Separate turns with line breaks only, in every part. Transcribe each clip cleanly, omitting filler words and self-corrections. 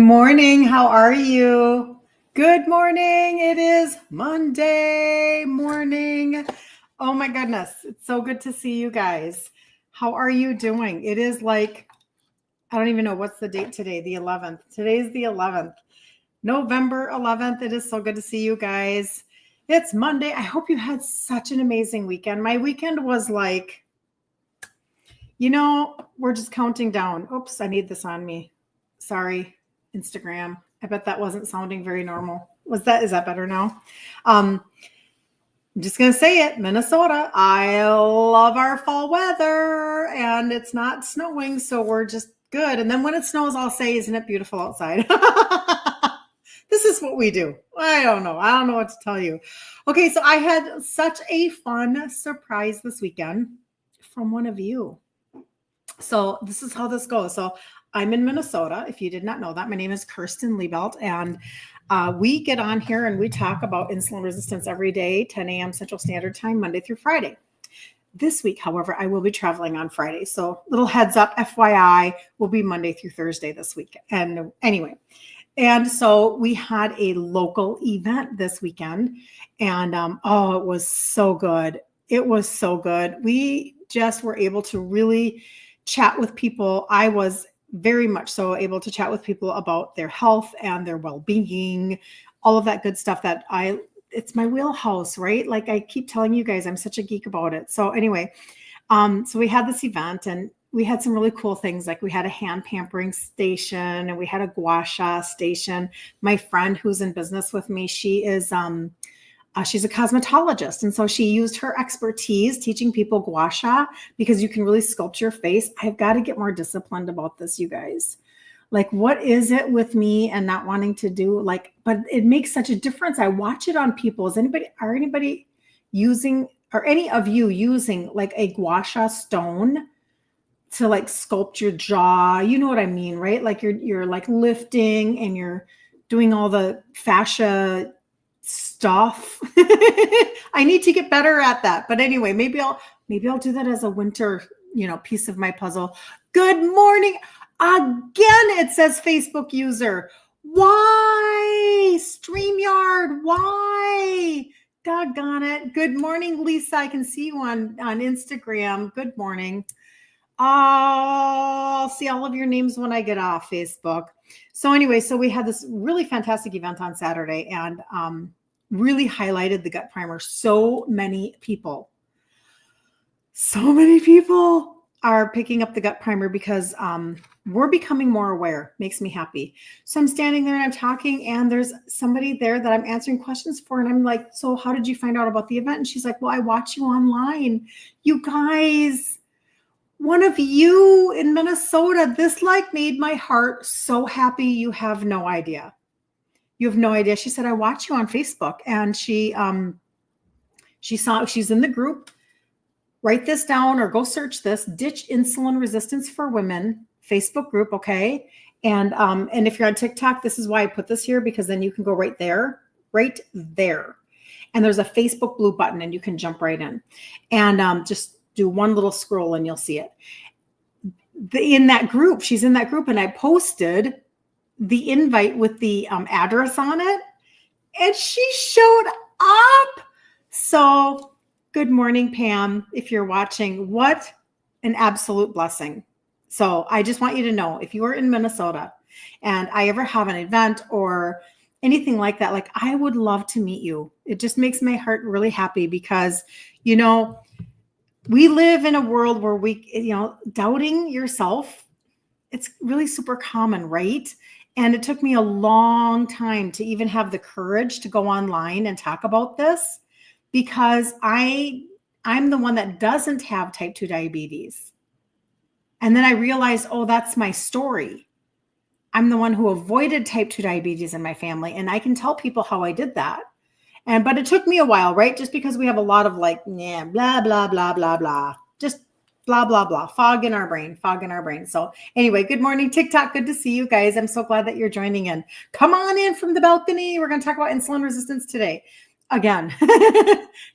morning. How are you? Good morning. It is Monday morning. Oh my goodness. It's so good to see you guys. How are you doing? It is like, I don't even know what's the date today, the 11th. Today's the 11th, November 11th. It is so good to see you guys. It's Monday. I hope you had such an amazing weekend. My weekend was like, we're just counting down. Oops, I need this on me. Sorry. Instagram. I bet that wasn't sounding very normal. Is that better now? I'm just going to say it, Minnesota. I love our fall weather and it's not snowing, so we're just good. And then when it snows, I'll say, isn't it beautiful outside? This is what we do. I don't know what to tell you. Okay, so I had such a fun surprise this weekend from one of you. So this is how this goes. So I'm in Minnesota. If you did not know that, my name is Kirsten Liebelt, and we get on here and we talk about insulin resistance every day, 10 a.m. Central Standard Time, Monday through Friday. This week, however, I will be traveling on Friday. So little heads up, FYI, will be Monday through Thursday this week. And anyway, and so we had a local event this weekend, and it was so good. It was so good. We just were able to really chat with people. I was very much so able to chat with people about their health and their well-being, all of that good stuff it's my wheelhouse, right? Like I keep telling you guys, I'm such a geek about it. So anyway, so we had this event and we had some really cool things. Like we had a hand pampering station and we had a gua sha station. My friend who's in business with me, she is, she's a cosmetologist. And so she used her expertise teaching people gua sha because you can really sculpt your face. I've got to get more disciplined about this, you guys. Like, what is it with me and not wanting to do but it makes such a difference. I watch it on people. Are anybody using, or any of you using like a gua sha stone to like sculpt your jaw? You know what I mean, right? Like you're like lifting and you're doing all the fascia stuff. I need to get better at that. But anyway, maybe I'll do that as a winter, piece of my puzzle. Good morning. Again, it says Facebook user. Why? StreamYard. Why? Doggone it. Good morning, Lisa. I can see you on Instagram. Good morning. I'll see all of your names when I get off Facebook. So anyway, so we had this really fantastic event on Saturday and really highlighted the gut primer. So many people are picking up the gut primer because we're becoming more aware. Makes me happy. So I'm standing there and I'm talking and there's somebody there that I'm answering questions for. And I'm like, so how did you find out about the event? And she's like, well, I watch you online. You guys, one of you in Minnesota, this made my heart so happy. You have no idea. You have no idea. She said, I watch you on Facebook. And she's in the group. Write this down or go search this, Ditch Insulin Resistance for Women Facebook group. Okay. And if you're on TikTok, this is why I put this here, because then you can go right there. And there's a Facebook blue button and you can jump right in and just do one little scroll and you'll see it. She's in that group and I posted the invite with the address on it and she showed up. So good morning, Pam. If you're watching, what an absolute blessing. So I just want you to know, if you are in Minnesota and I ever have an event or anything like that, like I would love to meet you. It just makes my heart really happy because, we live in a world where doubting yourself, it's really super common, right? And it took me a long time to even have the courage to go online and talk about this because I'm the one that doesn't have type 2 diabetes. And then I realized, that's my story. I'm the one who avoided type 2 diabetes in my family. And I can tell people how I did that. But it took me a while, right? Just because we have a lot of blah, blah, blah, blah, blah. Just blah, blah, blah. Fog in our brain. So anyway, good morning, TikTok. Good to see you guys. I'm so glad that you're joining in. Come on in from the balcony. We're going to talk about insulin resistance today. Again,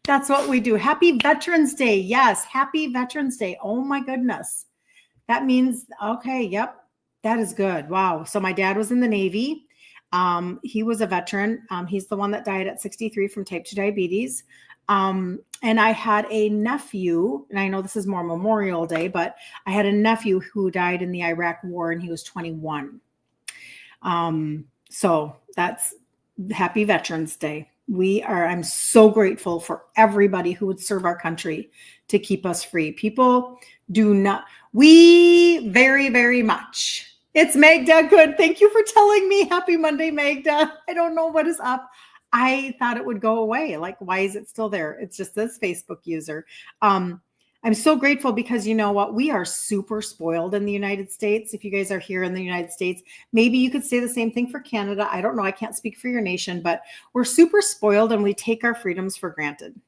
that's what we do. Happy Veterans Day. Yes, happy Veterans Day. Oh my goodness. That means, okay, yep. That is good. Wow. So my dad was in the Navy. He was a veteran. He's the one that died at 63 from type 2 diabetes. And I had a nephew, and I know this is more Memorial Day, but I had a nephew who died in the Iraq War, and he was 21. So that's Happy Veterans Day. I'm so grateful for everybody who would serve our country to keep us free. People do not, we very, very much. It's Magda. Good. Thank you for telling me. Happy Monday, Magda. I don't know what is up. I thought it would go away. Like, why is it still there? It's just this Facebook user. I'm so grateful because you know what? We are super spoiled in the United States. If you guys are here in the United States, maybe you could say the same thing for Canada. I don't know. I can't speak for your nation, but we're super spoiled and we take our freedoms for granted.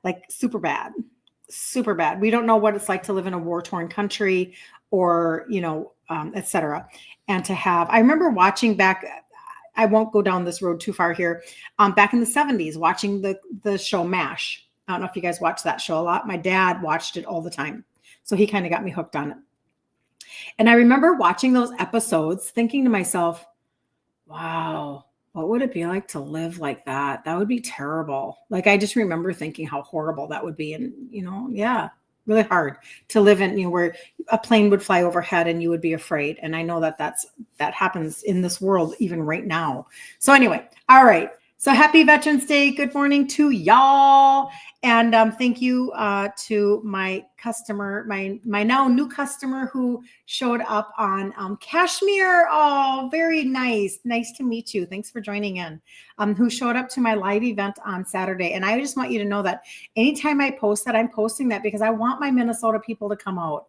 Like super bad, super bad. We don't know what it's like to live in a war-torn country or, et cetera. And to have, I remember watching back, I won't go down this road too far here, back in the 70s, watching the show MASH. I don't know if you guys watch that show a lot. My dad watched it all the time. So he kind of got me hooked on it. And I remember watching those episodes thinking to myself, wow, what would it be like to live like that? That would be terrible. Like, I just remember thinking how horrible that would be. And, yeah, really hard to live in, where a plane would fly overhead and you would be afraid. And I know that happens in this world even right now. So anyway, all right. So happy Veterans Day. Good morning to y'all. And thank you to my customer, my now new customer who showed up on Kashmir. Oh, very nice. Nice to meet you. Thanks for joining in. Who showed up to my live event on Saturday. And I just want you to know that anytime I post that, I'm posting that because I want my Minnesota people to come out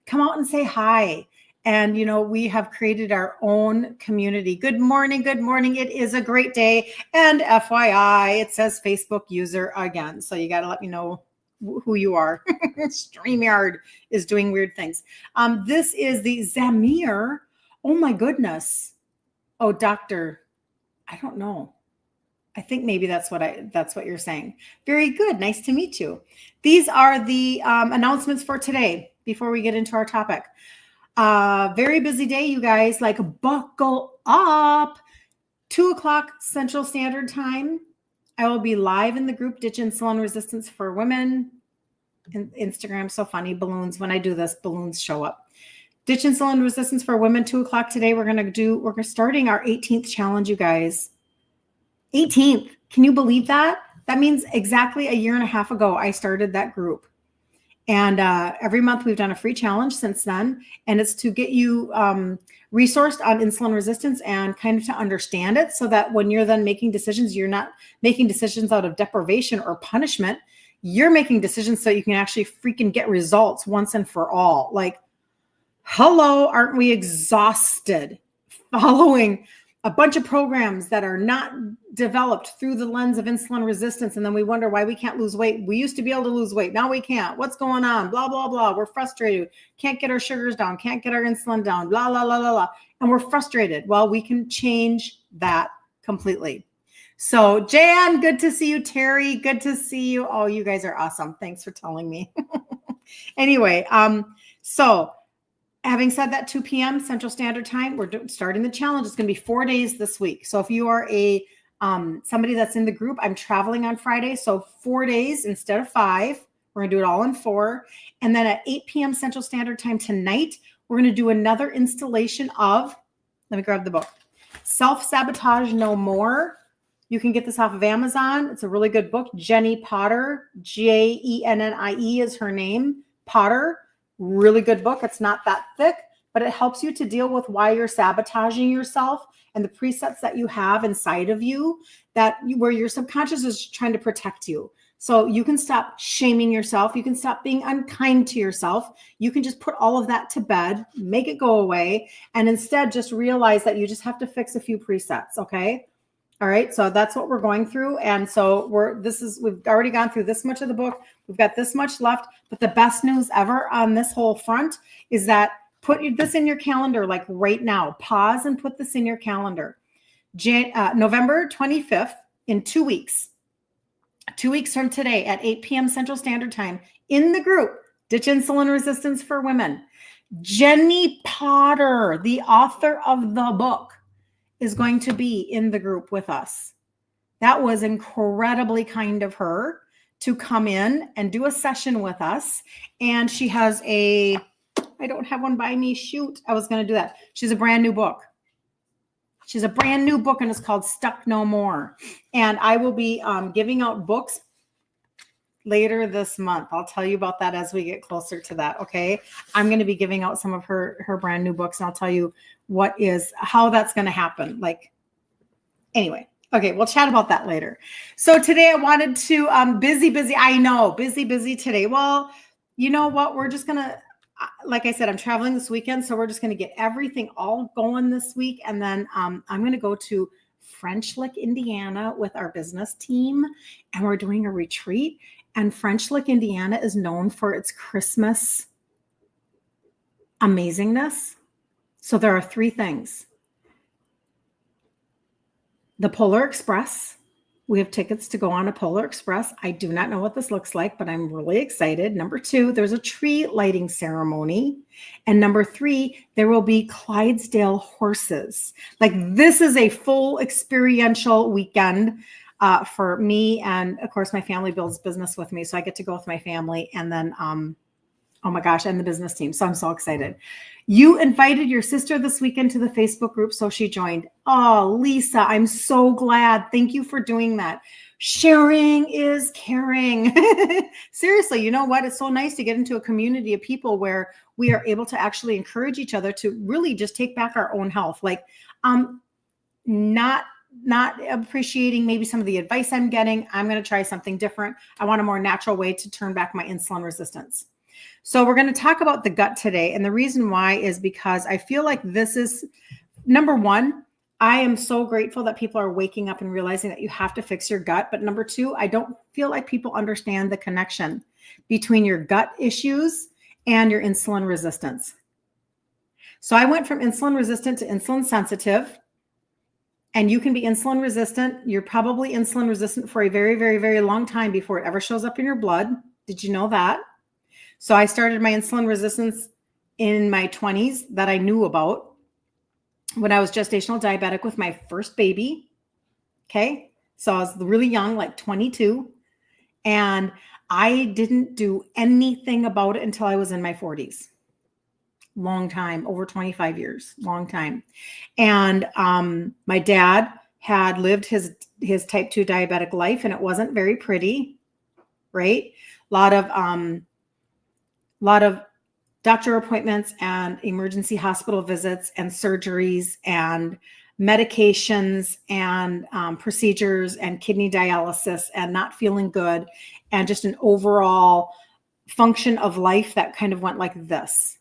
and say hi. And, we have created our own community. Good morning. Good morning. It is a great day. And FYI, it says Facebook user again. So you got to let me know who you are. StreamYard is doing weird things. This is the Zamir. Oh my goodness. Oh, doctor. I don't know. I think maybe that's what you're saying. Very good. Nice to meet you. These are the announcements for today before we get into our topic. Very busy day, you guys. Like, buckle up. 2:00 Central Standard Time. I will be live in the group Ditch Insulin Resistance for Women. Instagram, so funny. Balloons. When I do this, balloons show up. Ditch Insulin Resistance for Women. 2:00 today. We're starting our 18th challenge, you guys. 18th. Can you believe that? That means exactly a year and a half ago, I started that group. And every month we've done a free challenge since then. And it's to get you resourced on insulin resistance and kind of to understand it so that when you're then making decisions, you're not making decisions out of deprivation or punishment. You're making decisions so you can actually freaking get results once and for all. Like, hello, aren't we exhausted following a bunch of programs that are not developed through the lens of insulin resistance. And then we wonder why we can't lose weight. We used to be able to lose weight. Now we can't. What's going on? Blah, blah, blah. We're frustrated. Can't get our sugars down. Can't get our insulin down. Blah, blah, blah, blah, blah. And we're frustrated. Well, we can change that completely. So Jan, good to see you. Terry, good to see you. Oh, you guys are awesome. Thanks for telling me. Anyway, so having said that, 2 p.m. Central Standard Time, we're starting the challenge. It's going to be 4 days this week. So if you are somebody that's in the group, I'm traveling on Friday. So 4 days instead of 5. We're going to do it all in 4. And then at 8 p.m. Central Standard Time tonight, we're going to do another installation of, let me grab the book, Self-Sabotage No More. You can get this off of Amazon. It's a really good book. Jenny Potter, Jennie is her name, Potter. Really good book. It's not that thick, but it helps you to deal with why you're sabotaging yourself and the presets that you have inside of you where your subconscious is trying to protect you. So you can stop shaming yourself. You can stop being unkind to yourself. You can just put all of that to bed, make it go away, and instead just realize that you just have to fix a few presets. Okay. All right. So that's what we're going through. And so we've already gone through this much of the book. We've got this much left, but the best news ever on this whole front is that put this in your calendar, like right now, pause and put this in your calendar. November 25th in 2 weeks, 2 weeks from today at 8 p.m. Central Standard Time in the group, Ditch Insulin Resistance for Women. Jenny Potter, the author of the book, is going to be in the group with us. That was incredibly kind of her to come in and do a session with us. And she has I don't have one by me. Shoot, I was going to do that. She's a brand new book. She's a brand new book, and it's called Stuck No More. And I will be giving out books later this month. I'll tell you about that as we get closer to that. Okay. I'm going to be giving out some of her brand new books, and I'll tell you how that's going to happen. Anyway. Okay. We'll chat about that later. So today I wanted to, busy. I know, busy today. Well, you know what? We're just going to, like I said, I'm traveling this weekend, so we're just going to get everything all going this week. And then I'm going to go to French Lick, Indiana with our business team, and we're doing a retreat. And French Lick, Indiana is known for its Christmas amazingness. So there are 3 things. The Polar Express. We have tickets to go on a Polar Express. I do not know what this looks like, but I'm really excited. Number 2, there's a tree lighting ceremony. And number 3, there will be Clydesdale horses. This is a full experiential weekend for me. And of course, my family builds business with me. So I get to go with my family, and then, oh my gosh, and the business team. So I'm so excited. You invited your sister this weekend to the Facebook group, so she joined. Oh, Lisa, I'm so glad. Thank you for doing that. Sharing is caring. Seriously, you know what? It's so nice to get into a community of people where we are able to actually encourage each other to really just take back our own health. Not appreciating maybe some of the advice I'm getting. I'm going to try something different. I want a more natural way to turn back my insulin resistance. So we're going to talk about the gut today. And the reason why is because I feel like this is, number 1, I am so grateful that people are waking up and realizing that you have to fix your gut. But number 2, I don't feel like people understand the connection between your gut issues and your insulin resistance. So I went from insulin resistant to insulin sensitive. And you can be insulin resistant. You're probably insulin resistant for a very, very, very long time before it ever shows up in your blood. Did you know that? So I started my insulin resistance in my 20s that I knew about when I was gestational diabetic with my first baby. Okay. So I was really young, like 22. And I didn't do anything about it until I was in my 40s. Long time, over 25 years, long time. And my dad had lived his type 2 diabetic life, and it wasn't very pretty, right? A lot of doctor appointments and emergency hospital visits and surgeries and medications and procedures and kidney dialysis and not feeling good, and just an overall function of life that kind of went like this.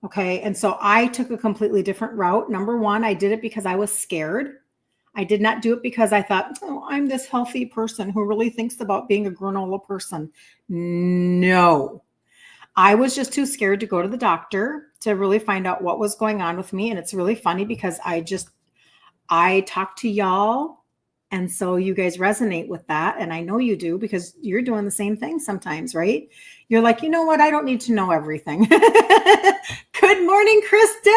Okay. And so I took a completely different route. Number 1, I did it because I was scared. I did not do it because I thought, oh, I'm this healthy person who really thinks about being a granola person. No, I was just too scared to go to the doctor to really find out what was going on with me. And it's really funny because I talk to y'all. And so you guys resonate with that. And I know you do because you're doing the same thing sometimes, right? You're like, you know what? I don't need to know everything. Good morning, Kristen.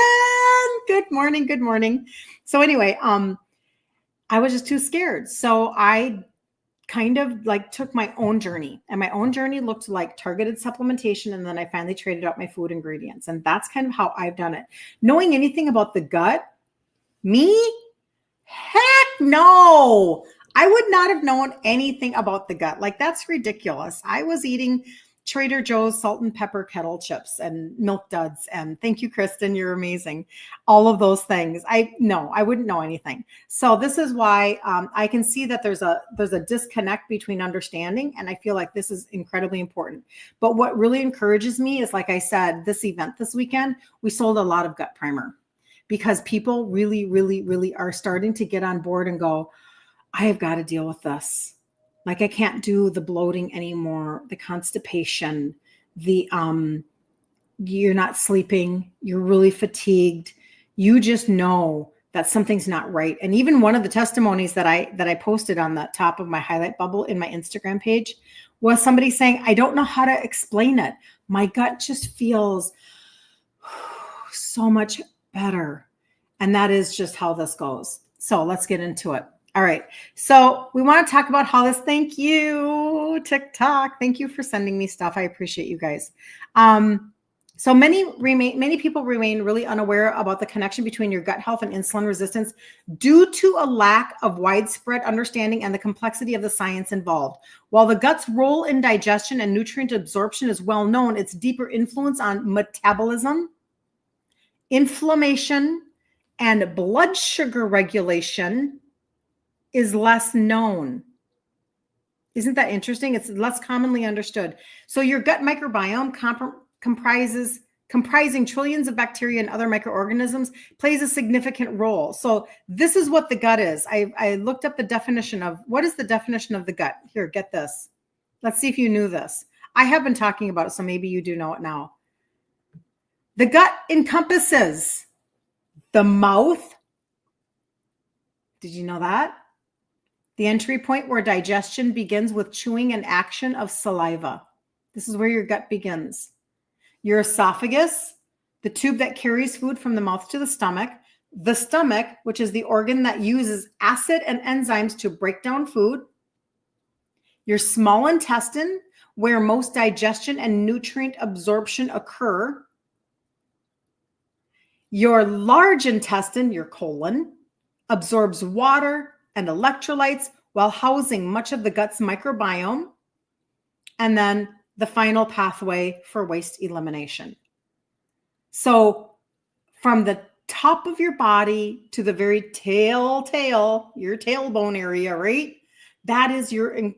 Good morning. Good morning. So anyway, I was just too scared. So I kind of took my own journey, and my own journey looked like targeted supplementation. And then I finally traded out my food ingredients. And that's kind of how I've done it. Knowing anything about the gut, me? Heck no. I would not have known anything about the gut. That's ridiculous. I was eating Trader Joe's salt and pepper kettle chips and Milk Duds. And thank you, Kristen. You're amazing. All of those things. I wouldn't know anything. So this is why I can see that there's a disconnect between understanding. And I feel like this is incredibly important. But what really encourages me is, like I said, this event this weekend, we sold a lot of gut primer because people really, really, really are starting to get on board and go, I have got to deal with this. I can't do the bloating anymore, the constipation, you're not sleeping, you're really fatigued. You just know that something's not right. And even one of the testimonies that I posted on the top of my highlight bubble in my Instagram page was somebody saying, I don't know how to explain it. My gut just feels So much better. And that is just how this goes. So let's get into it. All right. So we want to talk about how this, thank you, TikTok. Thank you for sending me stuff. I appreciate you guys. So many people remain really unaware about the connection between your gut health and insulin resistance due to a lack of widespread understanding and the complexity of the science involved. While the gut's role in digestion and nutrient absorption is well known, its deeper influence on metabolism, inflammation, and blood sugar regulation is less known. Isn't that interesting? It's less commonly understood. So your gut microbiome comprising trillions of bacteria and other microorganisms plays a significant role. So this is what the gut is. I looked up the definition of, what is the definition of the gut? Here, get this. Let's see if you knew this. I have been talking about it, so maybe you do know it now. The gut encompasses the mouth. Did you know that? The entry point where digestion begins with chewing and action of saliva. This is where your gut begins. Your esophagus, the tube that carries food from the mouth to the stomach, which is the organ that uses acid and enzymes to break down food, your small intestine, where most digestion and nutrient absorption occur, your large intestine, your colon, absorbs water and electrolytes while housing much of the gut's microbiome, and then the final pathway for waste elimination. So from the top of your body to the very tail, your tailbone area, right? That is the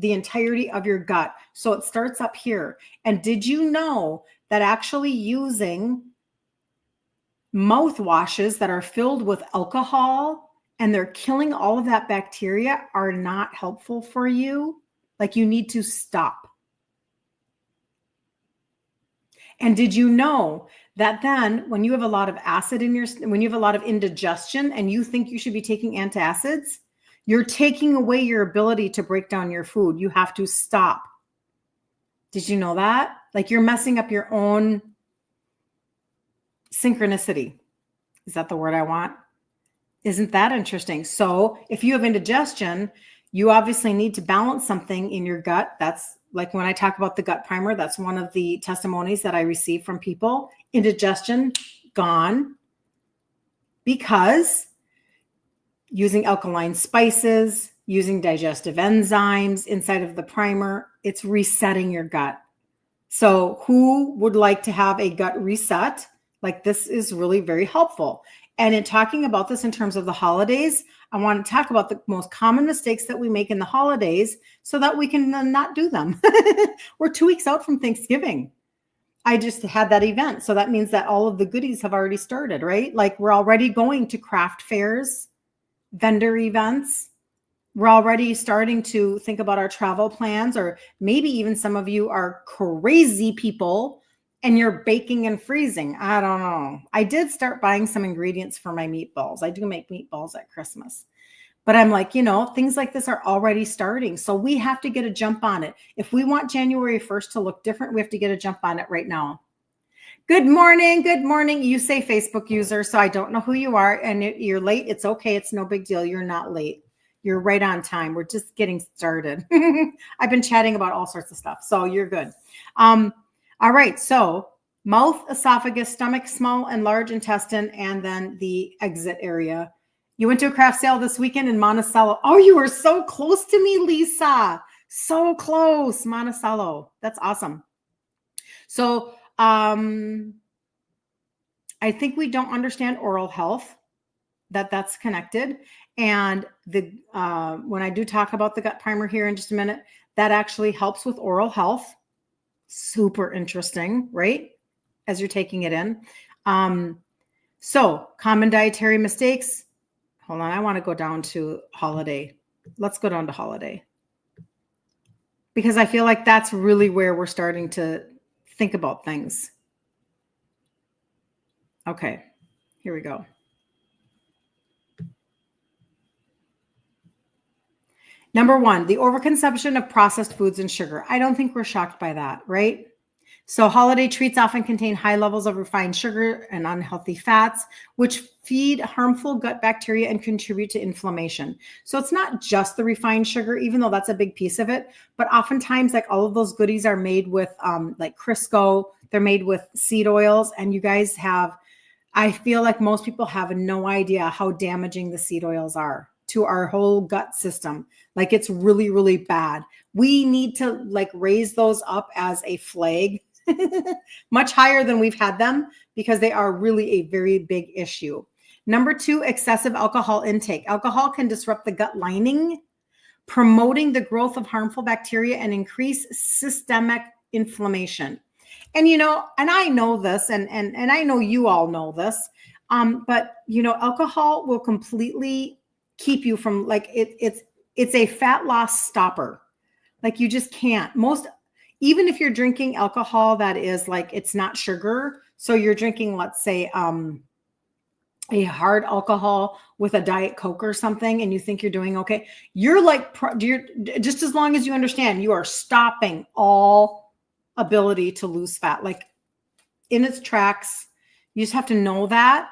entirety of your gut. So it starts up here. And did you know that actually using mouthwashes that are filled with alcohol and they're killing all of that bacteria are not helpful for you? Like, you need to stop. And did you know that then when you have a lot of acid when you have a lot of indigestion and you think you should be taking antacids, you're taking away your ability to break down your food. You have to stop. Did you know that? Like, you're messing up your own synchronicity. Is that the word I want? Isn't that interesting? So if you have indigestion, you obviously need to balance something in your gut. That's like when I talk about the gut primer, that's one of the testimonies that I receive from people. Indigestion gone, because using alkaline spices, using digestive enzymes inside of the primer, it's resetting your gut. So who would like to have a gut reset? Like, this is really very helpful. And in talking about this in terms of the holidays, I want to talk about the most common mistakes that we make in the holidays so that we can not do them. We're 2 weeks out from Thanksgiving. I just had that event. So that means that all of the goodies have already started, right? Like, we're already going to craft fairs, vendor events. We're already starting to think about our travel plans, or maybe even some of you are crazy people and you're baking and freezing. I don't know. I did start buying some ingredients for my meatballs. I do make meatballs at Christmas. But I'm like, things like this are already starting. So we have to get a jump on it. If we want January 1st to look different, we have to get a jump on it right now. Good morning. Good morning. You say Facebook user, so I don't know who you are. And you're late. It's okay. It's no big deal. You're not late. You're right on time. We're just getting started. I've been chatting about all sorts of stuff, so you're good. All right, so mouth, esophagus, stomach, small and large intestine, and then the exit area. You went to a craft sale this weekend in Monticello. Oh, you were so close to me, Lisa. So close, Monticello. That's awesome. So I think we don't understand oral health, that's connected. And when I do talk about the gut primer here in just a minute, that actually helps with oral health. Super interesting, right? As you're taking it in. So common dietary mistakes. Hold on. I want to go down to holiday. Let's go down to holiday, because I feel like that's really where we're starting to think about things. Okay, here we go. Number one, the overconsumption of processed foods and sugar. I don't think we're shocked by that, right? So holiday treats often contain high levels of refined sugar and unhealthy fats, which feed harmful gut bacteria and contribute to inflammation. So it's not just the refined sugar, even though that's a big piece of it, but oftentimes like all of those goodies are made with like Crisco, they're made with seed oils, and you guys have, I feel like most people have no idea how damaging the seed oils are to our whole gut system. Like it's really, really bad. We need to like raise those up as a flag much higher than we've had them because they are really a very big issue. Number 2, excessive alcohol intake. Alcohol can disrupt the gut lining, promoting the growth of harmful bacteria and increase systemic inflammation. And, you know, and I know this, and I know you all know this, but, you know, alcohol will completely keep you from like, it's a fat loss stopper. Like you just can't. Even if you're drinking alcohol that is like, it's not sugar. So you're drinking, let's say, a hard alcohol with a Diet Coke or something, and you think you're doing okay. You're like, just as long as you understand, you are stopping all ability to lose fat, like in its tracks. You just have to know that.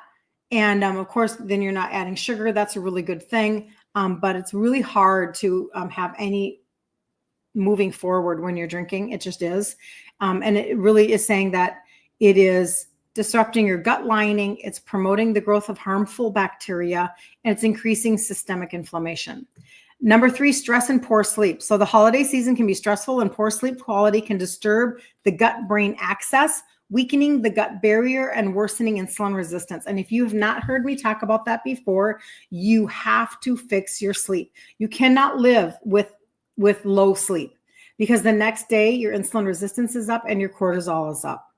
And of course, then you're not adding sugar. That's a really good thing. But it's really hard to have any moving forward when you're drinking. It just is. And it really is saying that it is disrupting your gut lining. It's promoting the growth of harmful bacteria, and it's increasing systemic inflammation. Number 3, stress and poor sleep. So the holiday season can be stressful, and poor sleep quality can disturb the gut-brain axis, weakening the gut barrier and worsening insulin resistance. And if you have not heard me talk about that before, you have to fix your sleep. You cannot live with low sleep because the next day your insulin resistance is up and your cortisol is up.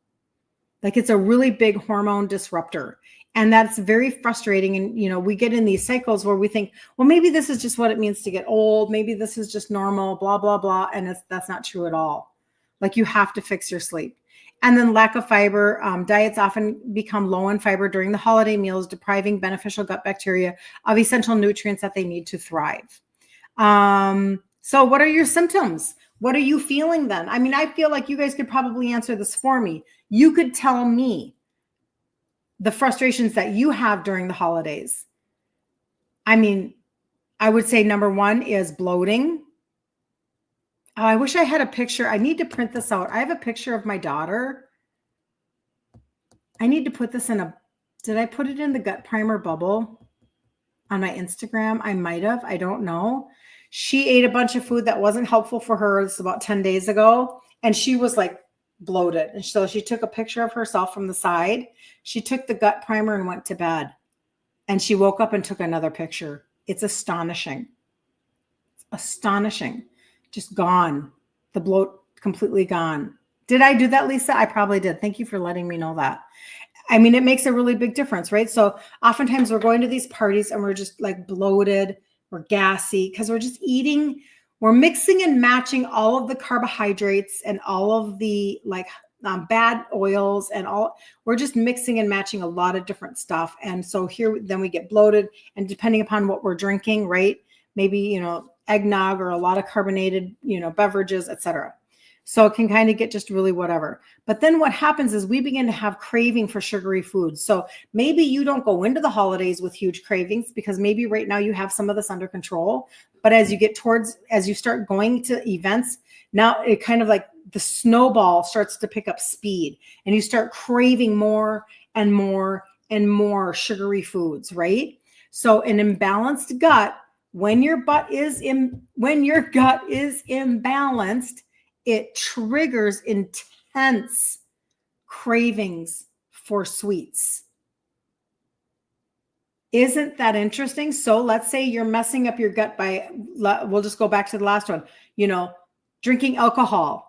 Like it's a really big hormone disruptor. And that's very frustrating. And, you know, we get in these cycles where we think, well, maybe this is just what it means to get old. Maybe this is just normal, blah, blah, blah. And that's not true at all. Like you have to fix your sleep. And then lack of fiber. Diets often become low in fiber during the holiday meals, depriving beneficial gut bacteria of essential nutrients that they need to thrive. So what are your symptoms? What are you feeling then? I mean, I feel like you guys could probably answer this for me. You could tell me the frustrations that you have during the holidays. I mean, I would say number 1 is bloating. Oh, I wish I had a picture. I need to print this out. I have a picture of my daughter. I need to put this did I put it in the gut primer bubble on my Instagram? I might have. I don't know. She ate a bunch of food that wasn't helpful for her. This was about 10 days ago. And she was like bloated. And so she took a picture of herself from the side. She took the gut primer and went to bed. And she woke up and took another picture. It's astonishing. Astonishing. Just gone. The bloat completely gone. Did I do that, Lisa? I probably did. Thank you for letting me know that. I mean, it makes a really big difference, right? So oftentimes we're going to these parties and we're just like bloated. We're gassy because we're just eating, we're mixing and matching all of the carbohydrates and all of the like bad oils and all, we're just mixing and matching a lot of different stuff. And so here, then we get bloated, and depending upon what we're drinking, right? Maybe, you know, eggnog or a lot of carbonated, you know, beverages, etc. So it can kind of get just really whatever. But then what happens is we begin to have craving for sugary foods. So maybe you don't go into the holidays with huge cravings because maybe right now you have some of this under control. But as you start going to events, now it kind of like the snowball starts to pick up speed and you start craving more and more and more sugary foods, right? So an imbalanced gut, when your gut is imbalanced, it triggers intense cravings for sweets. Isn't that interesting? So let's say you're messing up your gut by, we'll just go back to the last one, you know, drinking alcohol.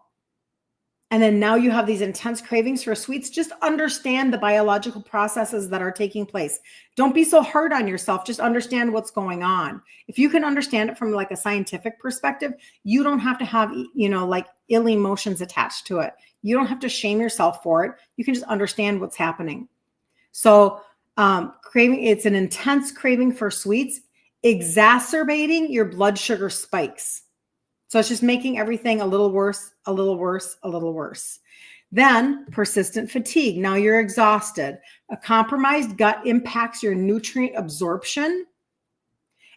And then now you have these intense cravings for sweets. Just understand the biological processes that are taking place. Don't be so hard on yourself. Just understand what's going on. If you can understand it from like a scientific perspective, you don't have to have, you know, like ill emotions attached to it. You don't have to shame yourself for it. You can just understand what's happening. So craving, it's an intense craving for sweets, exacerbating your blood sugar spikes. So it's just making everything a little worse, a little worse, a little worse. Then persistent fatigue. Now you're exhausted. A compromised gut impacts your nutrient absorption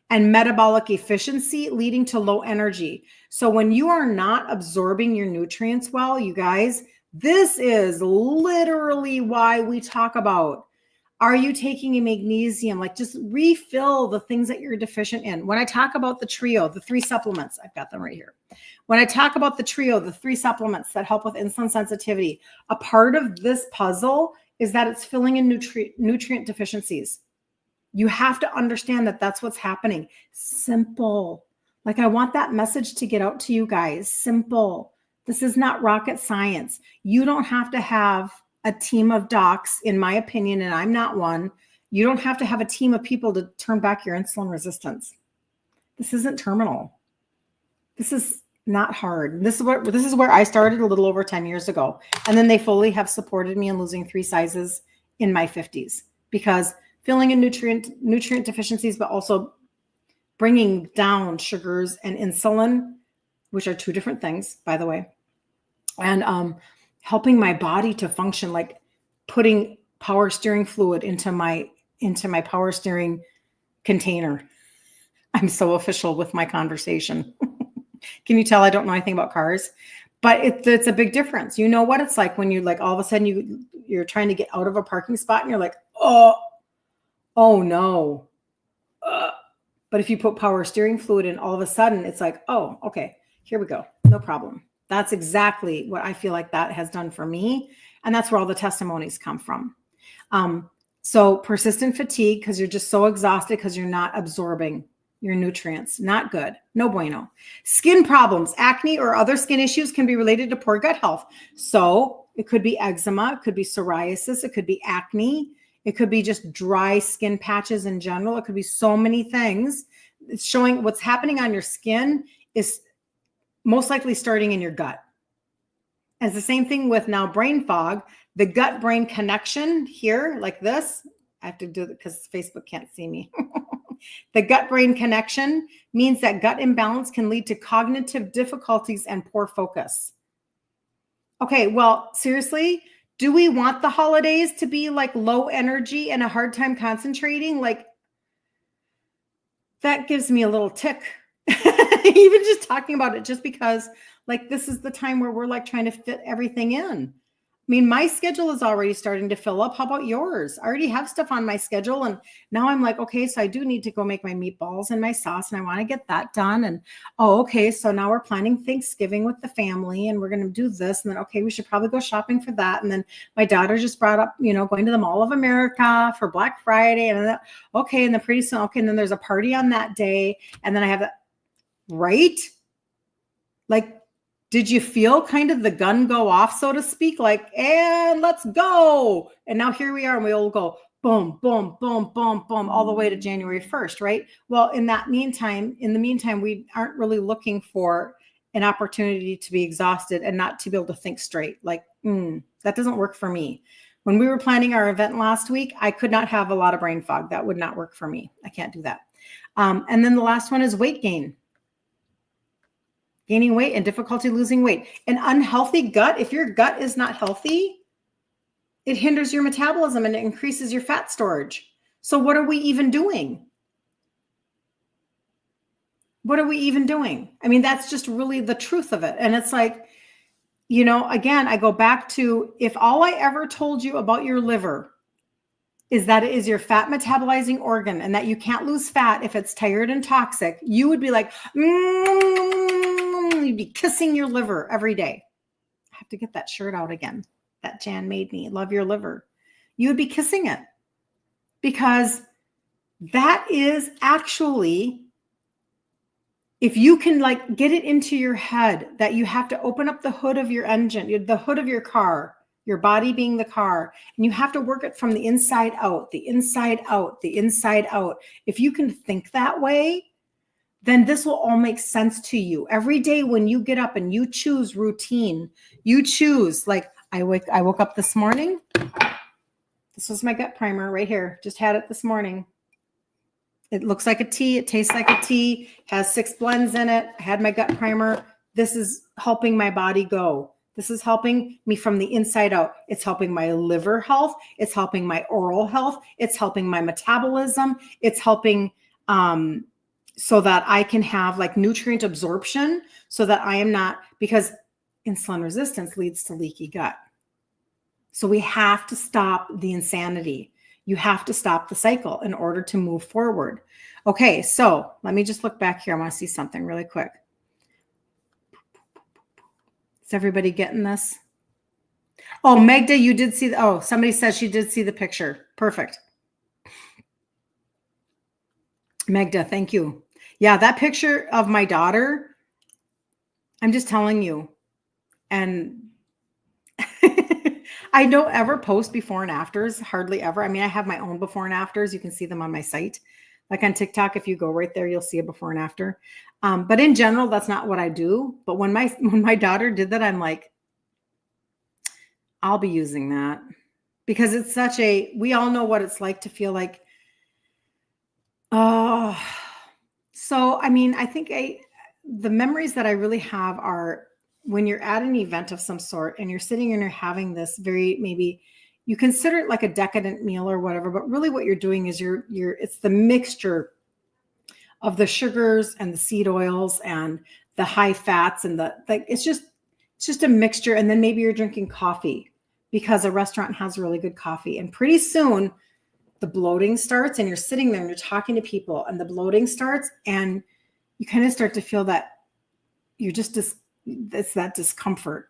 and metabolic efficiency, leading to low energy. So when you are not absorbing your nutrients well, you guys, this is literally why we talk about, are you taking a magnesium? Like, just refill the things that you're deficient in. When I talk about the trio, the 3 supplements, I've got them right here. When I talk about the trio, the 3 supplements that help with insulin sensitivity, a part of this puzzle is that it's filling in nutrient deficiencies. You have to understand that that's what's happening. Simple. Like, I want that message to get out to you guys. Simple. This is not rocket science. You don't have to have a team of docs, in my opinion, and I'm not one. You don't have to have a team of people to turn back your insulin resistance. This isn't terminal. This is not hard. This is where I started a little over 10 years ago. And then they fully have supported me in losing 3 sizes in my 50s, because filling in nutrient deficiencies, but also bringing down sugars and insulin, which are 2 different things, by the way, and helping my body to function, like putting power steering fluid into my power steering container. I'm so official with my conversation. Can you tell I don't know anything about cars? But it's a big difference. You know what it's like when you, like, all of a sudden you're trying to get out of a parking spot and you're like, oh no. But if you put power steering fluid in, all of a sudden it's like, oh, okay, here we go. No problem. That's exactly what I feel like that has done for me. And that's where all the testimonies come from. So persistent fatigue, because you're just so exhausted because you're not absorbing your nutrients. Not good. No bueno. Skin problems, acne, or other skin issues can be related to poor gut health. So it could be eczema, it could be psoriasis, it could be acne, it could be just dry skin patches in general. It could be so many things. It's showing what's happening on your skin is most likely starting in your gut. And it's the same thing with now brain fog. The gut-brain connection here, like this, I have to do it because Facebook can't see me. The gut-brain connection means that gut imbalance can lead to cognitive difficulties and poor focus. Okay, well, seriously, do we want the holidays to be like low energy and a hard time concentrating? Like, that gives me a little tick. Even just talking about it, just because, like, this is the time where we're like trying to fit everything in. I mean, my schedule is already starting to fill up. How about yours? I already have stuff on my schedule. And now I'm like, okay, so I do need to go make my meatballs and my sauce, and I want to get that done. And, oh, okay, so now we're planning Thanksgiving with the family, and we're going to do this. And then, okay, we should probably go shopping for that. And then my daughter just brought up, going to the Mall of America for Black Friday. And then, okay, and then pretty soon, okay, and then there's a party on that day. And then I have that, right? Like, did you feel kind of the gun go off, so to speak? Like, and let's go. And now here we are, and we all go boom, boom, boom, boom, boom, all the way to January 1st, right? Well, in the meantime, we aren't really looking for an opportunity to be exhausted and not to be able to think straight. Like, that doesn't work for me. When we were planning our event last week, I could not have a lot of brain fog. That would not work for me. I can't do that. And then the last one is weight gain. Gaining weight and difficulty losing weight. An unhealthy gut, if your gut is not healthy, it hinders your metabolism and it increases your fat storage. So what are we even doing? What are we even doing? I mean, that's just really the truth of it. And it's like, again, I go back to, if all I ever told you about your liver is that it is your fat metabolizing organ and that you can't lose fat if it's tired and toxic, you would be like, you'd be kissing your liver every day. I have to get that shirt out again that Jan made me. Love your liver. You would be kissing it, because that is actually, if you can like get it into your head that you have to open up the hood of your engine, the hood of your car, your body being the car, and you have to work it from the inside out, the inside out, the inside out. If you can think that way, then this will all make sense to you. Every day when you get up and you choose routine, you choose, like I woke up this morning. This was my gut primer right here. Just had it this morning. It looks like a tea. It tastes like a tea. Has 6 blends in it. I had my gut primer. This is helping my body go. This is helping me from the inside out. It's helping my liver health. It's helping my oral health. It's helping my metabolism. It's helping so that I can have like nutrient absorption so that I am not, because insulin resistance leads to leaky gut. So we have to stop the insanity. You have to stop the cycle in order to move forward. Okay, so let me just look back here. I want to see something really quick. Is everybody getting this? Oh, Magda, you did see somebody says she did see the picture. Perfect. Magda, thank you. Yeah, that picture of my daughter, I'm just telling you. And I don't ever post before and afters, hardly ever. I mean, I have my own before and afters. You can see them on my site. Like on TikTok, if you go right there, you'll see a before and after. But in general, that's not what I do. But when my daughter did that, I'm like, I'll be using that, because it's we all know what it's like to feel like, oh. So, I mean, I think the memories that I really have are when you're at an event of some sort and you're sitting and you're having this maybe you consider it like a decadent meal or whatever, but really what you're doing is it's the mixture of the sugars and the seed oils and the high fats and it's just a mixture. And then maybe you're drinking coffee because a restaurant has really good coffee. And pretty soon the bloating starts and you're sitting there and you're talking to people and the bloating starts and you kind of start to feel that it's that discomfort.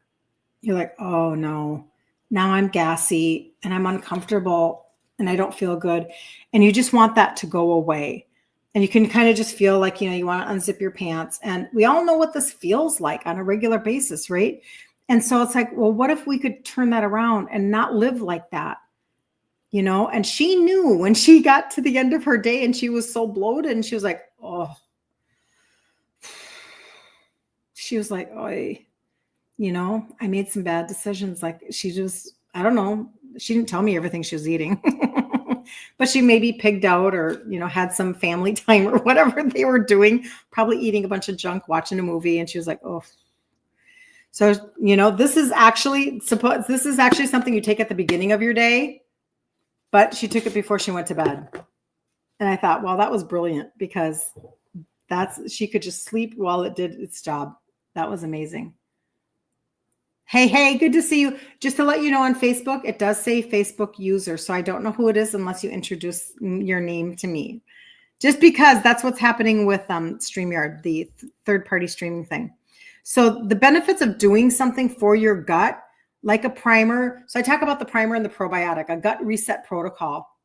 You're like, oh no, now I'm gassy and I'm uncomfortable and I don't feel good. And you just want that to go away. And you can kind of just feel like, you want to unzip your pants. And we all know what this feels like on a regular basis, right? And so it's like, well, what if we could turn that around and not live like that? And she knew when she got to the end of her day and she was so bloated and she was like, oh, I made some bad decisions. Like I don't know. She didn't tell me everything she was eating, but she maybe pigged out or, had some family time or whatever they were doing, probably eating a bunch of junk, watching a movie. And she was like, oh, so, this is actually something you take at the beginning of your day, but she took it before she went to bed. And I thought, well, that was brilliant because she could just sleep while it did its job. That was amazing. Hey, good to see you. Just to let you know, on Facebook, it does say Facebook user. So I don't know who it is unless you introduce your name to me. Just because that's what's happening with StreamYard, the third-party streaming thing. So the benefits of doing something for your gut, like a primer. So I talk about the primer and the probiotic, a gut reset protocol.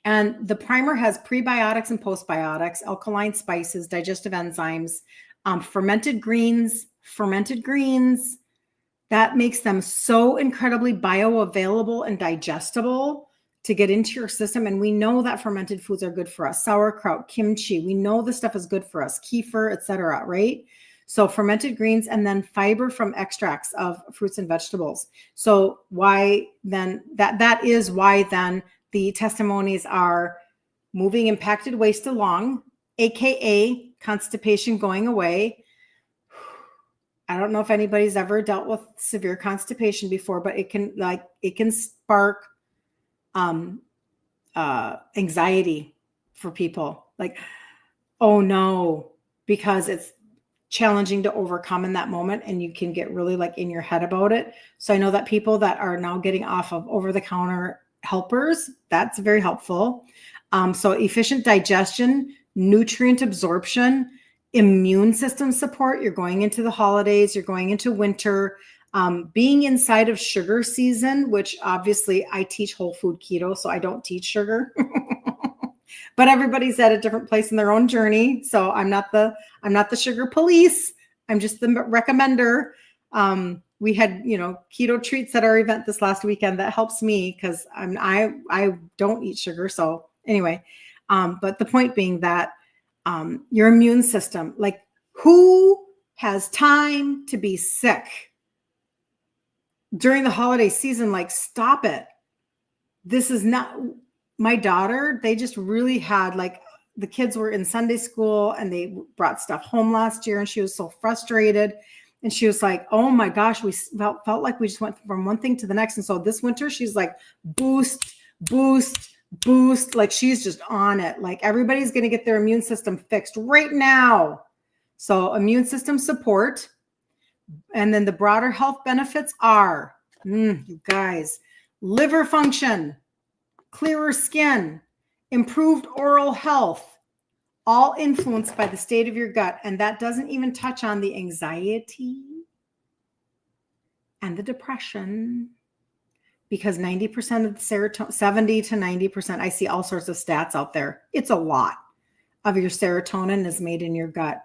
And the primer has prebiotics and postbiotics, alkaline spices, digestive enzymes, fermented greens. That makes them so incredibly bioavailable and digestible to get into your system. And we know that fermented foods are good for us. Sauerkraut, kimchi, we know this stuff is good for us. Kefir, etc. Right? So fermented greens, and then fiber from extracts of fruits and vegetables. So why then that is why then the testimonies are moving impacted waste along, AKA constipation going away. I don't know if anybody's ever dealt with severe constipation before, but it can spark anxiety for people. Like, oh no, because it's challenging to overcome in that moment, and you can get really like in your head about it. So I know that people that are now getting off of over-the-counter helpers, that's very helpful. So efficient digestion, nutrient absorption, immune system support. You're going into the holidays, you're going into winter, being inside of sugar season, which obviously I teach whole food keto, so I don't teach sugar. But everybody's at a different place in their own journey. So I'm not the sugar police. I'm just the recommender. We had, keto treats at our event this last weekend. That helps me because I don't eat sugar. So anyway, but the point being that your immune system, like, who has time to be sick during the holiday season? Like, stop it. This is not my daughter. They just really had, like, the kids were in Sunday school and they brought stuff home last year and she was so frustrated. And she was like, oh my gosh, we felt like we just went from one thing to the next. And so this winter, she's like, boost, boost, boost. Like she's just on it. Like everybody's going to get their immune system fixed right now. So immune system support. And then the broader health benefits are, you guys, liver function, clearer skin, improved oral health, all influenced by the state of your gut. And that doesn't even touch on the anxiety and the depression, because 90% of the serotonin, 70 to 90%, I see all sorts of stats out there. It's a lot of your serotonin is made in your gut.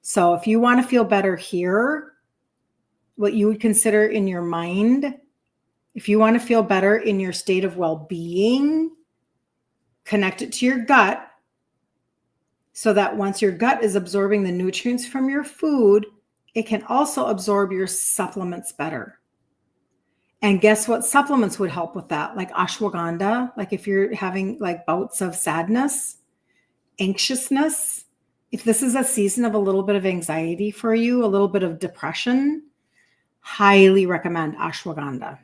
So if you want to feel better here, what you would consider in your mind, if you want to feel better in your state of well-being, connect it to your gut so that once your gut is absorbing the nutrients from your food, it can also absorb your supplements better. And guess what supplements would help with that? Like ashwagandha, like if you're having like bouts of sadness, anxiousness, if this is a season of a little bit of anxiety for you, a little bit of depression, highly recommend ashwagandha.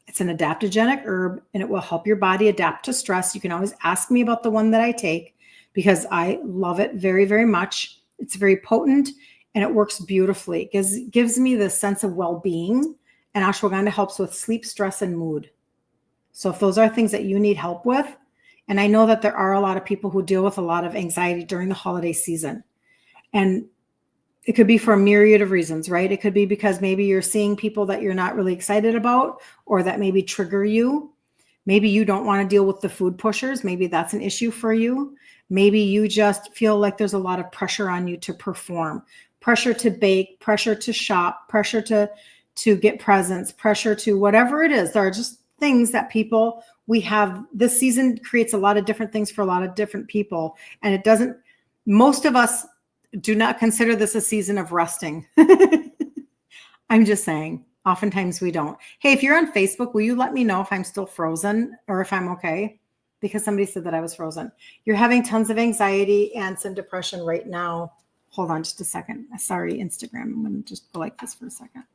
It's an adaptogenic herb and it will help your body adapt to stress. You can always ask me about the one that I take because I love it very, very much. It's very potent and it works beautifully. It gives me the sense of well-being, and ashwagandha helps with sleep, stress, and mood. So if those are things that you need help with, and I know that there are a lot of people who deal with a lot of anxiety during the holiday season, and it could be for a myriad of reasons, right? It could be because maybe you're seeing people that you're not really excited about or that maybe trigger you. Maybe you don't want to deal with the food pushers. Maybe that's an issue for you. Maybe you just feel like there's a lot of pressure on you to perform, pressure to bake, pressure to shop, pressure to get presents, pressure to whatever it is. There are just things that people, we have, this season creates a lot of different things for a lot of different people. And it doesn't, most of us do not consider this a season of resting. I'm just saying, oftentimes we don't. Hey, if you're on Facebook, will you let me know if I'm still frozen or if I'm okay? Because somebody said that I was frozen. You're having tons of anxiety and some depression right now. Hold on just a second. Sorry, Instagram. I'm going to just go like this for a second.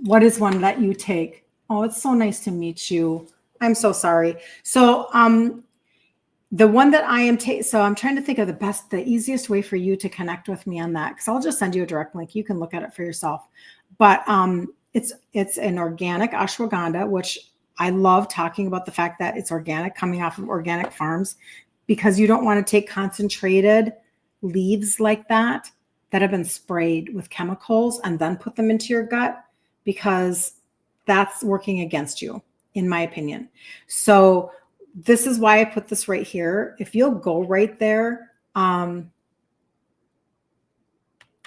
What is one that you take? Oh, it's so nice to meet you. I'm so sorry. So, the one that I am so I'm trying to think of the easiest way for you to connect with me on that, because I'll just send you a direct link. You can look at it for yourself. But it's an organic ashwagandha, which I love talking about the fact that it's organic, coming off of organic farms, because you don't want to take concentrated leaves like that have been sprayed with chemicals and then put them into your gut, because that's working against you, in my opinion. So this is why I put this right here. If you'll go right there,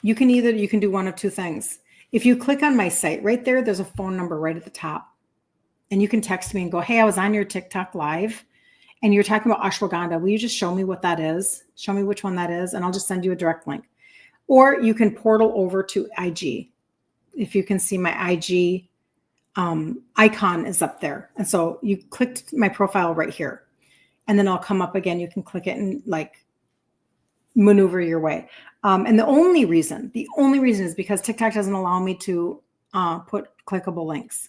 you can do one of two things. If you click on my site right there, there's a phone number right at the top. And you can text me and go, hey, I was on your TikTok live and you're talking about ashwagandha. Will you just show me what that is? Show me which one that is. And I'll just send you a direct link. Or you can portal over to IG. If you can see my IG icon is up there. And so you clicked my profile right here and then I'll come up again. You can click it and like maneuver your way. And the only reason is because TikTok doesn't allow me to put clickable links.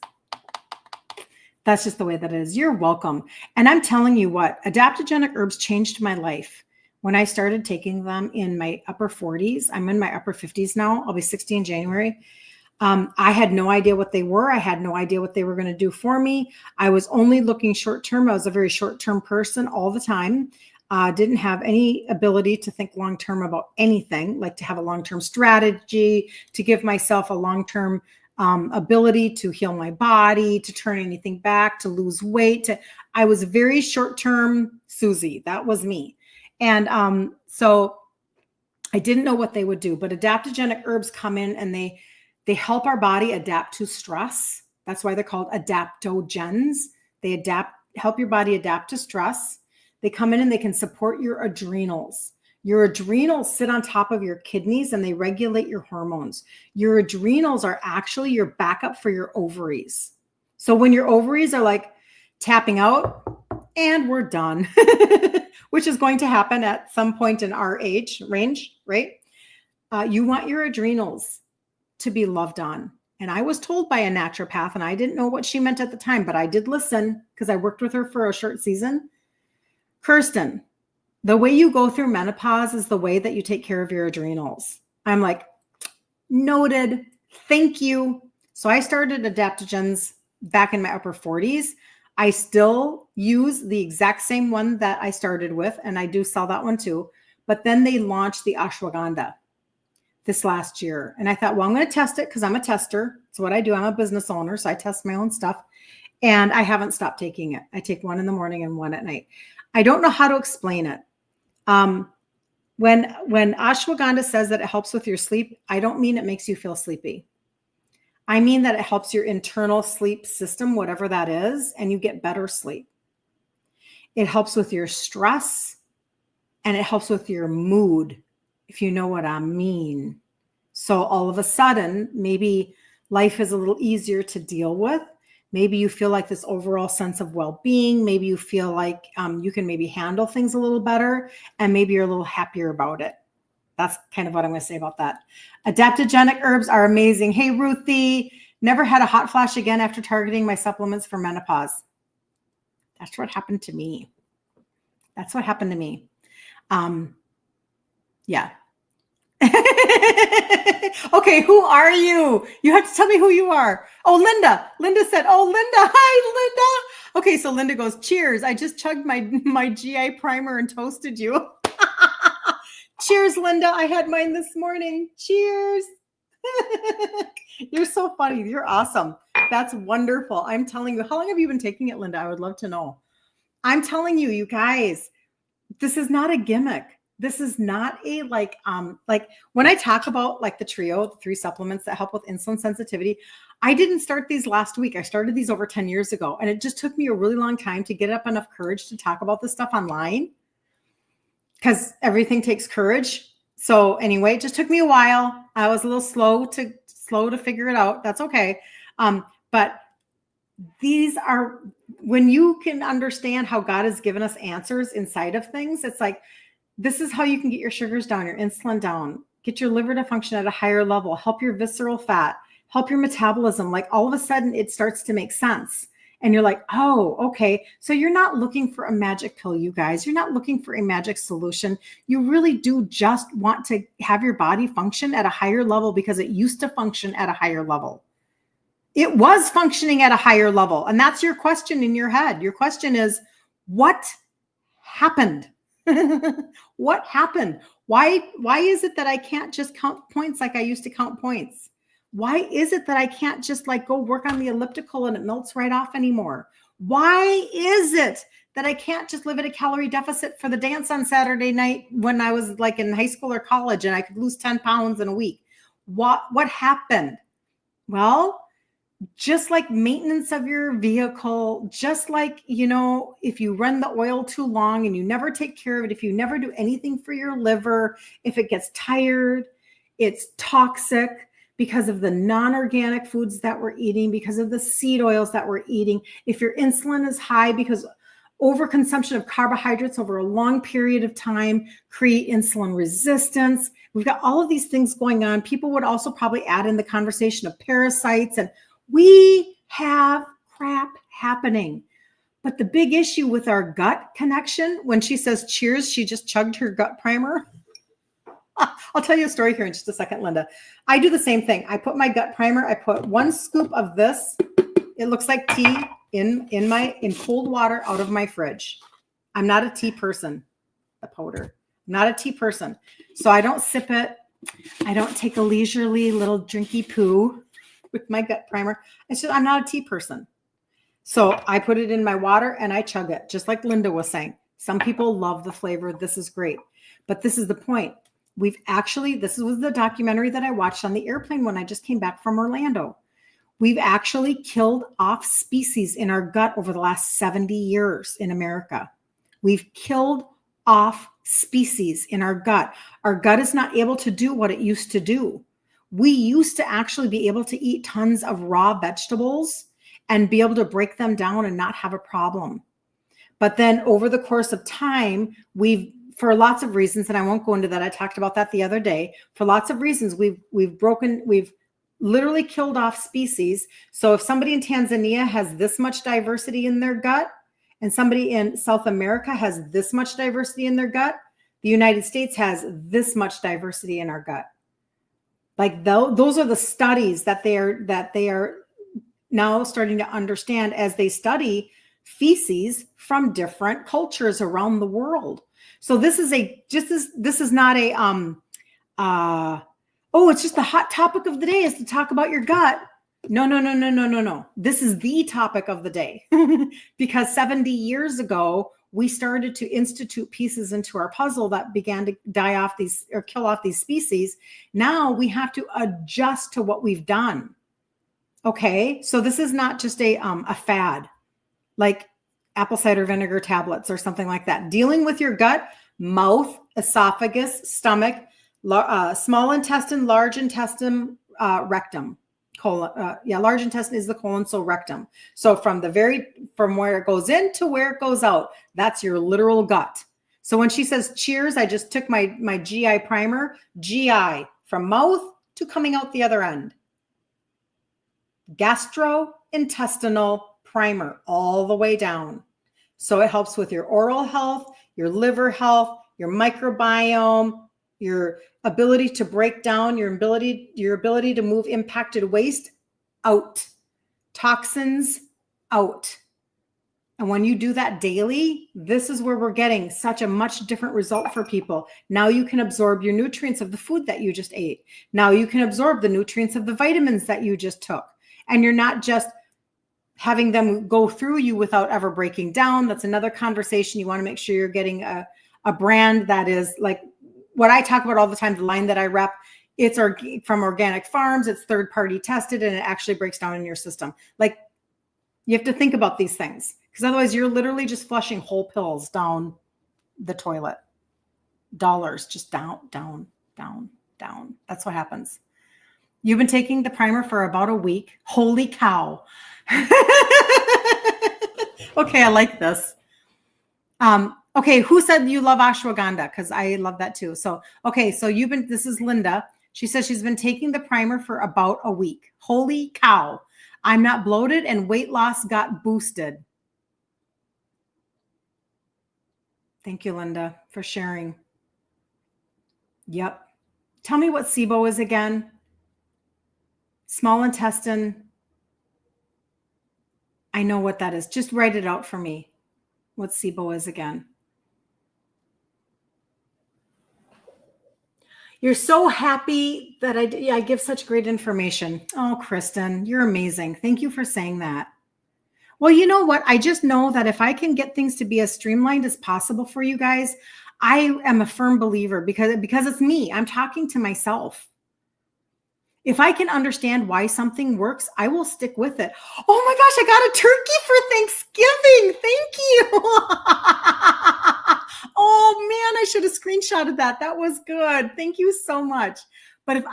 That's just the way that it is. You're welcome. And I'm telling you what, adaptogenic herbs changed my life when I started taking them in my upper 40s. I'm in my upper 50s now. I'll be 60 in January. I had no idea what they were. I had no idea what they were going to do for me. I was only looking short-term. I was a very short-term person all the time. Didn't have any ability to think long-term about anything, like to have a long-term strategy, to give myself a long-term ability to heal my body, to turn anything back, to lose weight. I was very short-term Susie. That was me. And so I didn't know what they would do, but adaptogenic herbs come in and they help our body adapt to stress. That's why they're called adaptogens. They help your body adapt to stress. They come in and they can support your adrenals. Your adrenals sit on top of your kidneys and they regulate your hormones. Your adrenals are actually your backup for your ovaries. So when your ovaries are like tapping out and we're done, which is going to happen at some point in our age range, right? You want your adrenals to be loved on. And I was told by a naturopath, and I didn't know what she meant at the time, but I did listen because I worked with her for a short season. Kirsten, the way you go through menopause is the way that you take care of your adrenals. I'm like, noted. Thank you. So I started adaptogens back in my upper 40s. I still use the exact same one that I started with, and I do sell that one too. But then they launched the ashwagandha this last year. And I thought, well, I'm going to test it because I'm a tester. It's what I do. I'm a business owner, so I test my own stuff. And I haven't stopped taking it. I take one in the morning and one at night. I don't know how to explain it. When ashwagandha says that it helps with your sleep, I don't mean it makes you feel sleepy. I mean that it helps your internal sleep system, whatever that is, and you get better sleep. It helps with your stress, and it helps with your mood, if you know what I mean. So all of a sudden, maybe life is a little easier to deal with. Maybe you feel like this overall sense of well-being. Maybe you feel like you can maybe handle things a little better, and maybe you're a little happier about it. That's kind of what I'm going to say about that. Adaptogenic herbs are amazing. Hey, Ruthie, never had a hot flash again after targeting my supplements for menopause. That's what happened to me. That's what happened to me. Yeah. Okay, who are you? You have to tell me who you are. Oh, Linda. Linda said, oh, Linda. Hi, Linda. Okay, so Linda goes, cheers. I just chugged my GI primer and toasted you. Cheers, Linda. I had mine this morning. Cheers. You're so funny. You're awesome. That's wonderful. I'm telling you. How long have you been taking it, Linda? I would love to know. I'm telling you, you guys, this is not a gimmick. This is not a like when I talk about like the trio, the 3 supplements that help with insulin sensitivity, I didn't start these last week. I started these over 10 years ago. And it just took me a really long time to get up enough courage to talk about this stuff online, because everything takes courage. So anyway, it just took me a while. I was a little slow to figure it out. That's okay. But these are, when you can understand how God has given us answers inside of things, it's like, this is how you can get your sugars down, your insulin down, get your liver to function at a higher level, help your visceral fat, help your metabolism. Like all of a sudden it starts to make sense. And you're like, oh, okay. So you're not looking for a magic pill, you guys. You're not looking for a magic solution. You really do just want to have your body function at a higher level, because it used to function at a higher level. It was functioning at a higher level. And that's your question in your head. Your question is, what happened? What happened? Why is it that I can't just count points like I used to count points? Why is it that I can't just like go work on the elliptical and it melts right off anymore? Why is it that I can't just live at a calorie deficit for the dance on Saturday night when I was like in high school or college and I could lose 10 pounds in a week? What happened? Well, just like maintenance of your vehicle, just like, if you run the oil too long and you never take care of it, if you never do anything for your liver, if it gets tired, it's toxic because of the non-organic foods that we're eating, because of the seed oils that we're eating. If your insulin is high because overconsumption of carbohydrates over a long period of time create insulin resistance. We've got all of these things going on. People would also probably add in the conversation of parasites, and we have crap happening. But the big issue with our gut connection, when she says cheers, she just chugged her gut primer. I'll tell you a story here in just a second, Linda. I do the same thing. I put my gut primer. I put 1 scoop of this. It looks like tea in cold water out of my fridge. I'm not a tea person, the powder. I'm not a tea person. So I don't sip it. I don't take a leisurely little drinky poo with my gut primer. I'm not a tea person. So I put it in my water and I chug it, just like Linda was saying. Some people love the flavor. This is great. But this is the point. This was the documentary that I watched on the airplane when I just came back from Orlando. We've actually killed off species in our gut over the last 70 years in America. We've killed off species in our gut. Our gut is not able to do what it used to do. We used to actually be able to eat tons of raw vegetables and be able to break them down and not have a problem. But then over the course of time, for lots of reasons, and I won't go into that. I talked about that the other day. For lots of reasons, we've literally killed off species. So if somebody in Tanzania has this much diversity in their gut, and somebody in South America has this much diversity in their gut, the United States has this much diversity in our gut. Like those are the studies that they are now starting to understand as they study feces from different cultures around the world. So this is not a it's just the hot topic of the day is to talk about your gut. No. This is the topic of the day because 70 years ago, we started to institute pieces into our puzzle that began to die off these or kill off these species. Now we have to adjust to what we've done. Okay. So this is not just a fad like apple cider vinegar tablets or something like that. Dealing with your gut, mouth, esophagus, stomach, small intestine, large intestine, rectum. Colon, large intestine is the colon, so rectum. So from where it goes in to where it goes out, that's your literal gut. So when she says cheers, I just took my GI primer, GI from mouth to coming out the other end. Gastrointestinal primer all the way down. So it helps with your oral health, your liver health, your microbiome, your ability to break down, your ability to move impacted waste out, toxins out. And when you do that daily, this is where we're getting such a much different result for people. Now you can absorb your nutrients of the food that you just ate. Now you can absorb the nutrients of the vitamins that you just took. And you're not just having them go through you without ever breaking down. That's another conversation. You want to make sure you're getting a brand that is like what I talk about all the time, the line that I rep, it's from organic farms, it's third-party tested, and it actually breaks down in your system. Like, you have to think about these things because otherwise you're literally just flushing whole pills down the toilet. Dollars just down. That's what happens. You've been taking the primer for about a week. Holy cow. Okay, I like this. Okay, who said you love ashwagandha? Because I love that too. So, okay, so this is Linda. She says she's been taking the primer for about a week. Holy cow. I'm not bloated and weight loss got boosted. Thank you, Linda, for sharing. Yep. Tell me what SIBO is again. Small intestine. I know what that is. Just write it out for me. What SIBO is again. You're so happy that I give such great information. Oh, Kristen, you're amazing. Thank you for saying that. Well, you know what? I just know that if I can get things to be as streamlined as possible for you guys, I am a firm believer because it's me. I'm talking to myself. If I can understand why something works, I will stick with it. Oh my gosh, I got a turkey for Thanksgiving. Thank you. Oh man, I should have screenshotted that. That was good. Thank you so much. But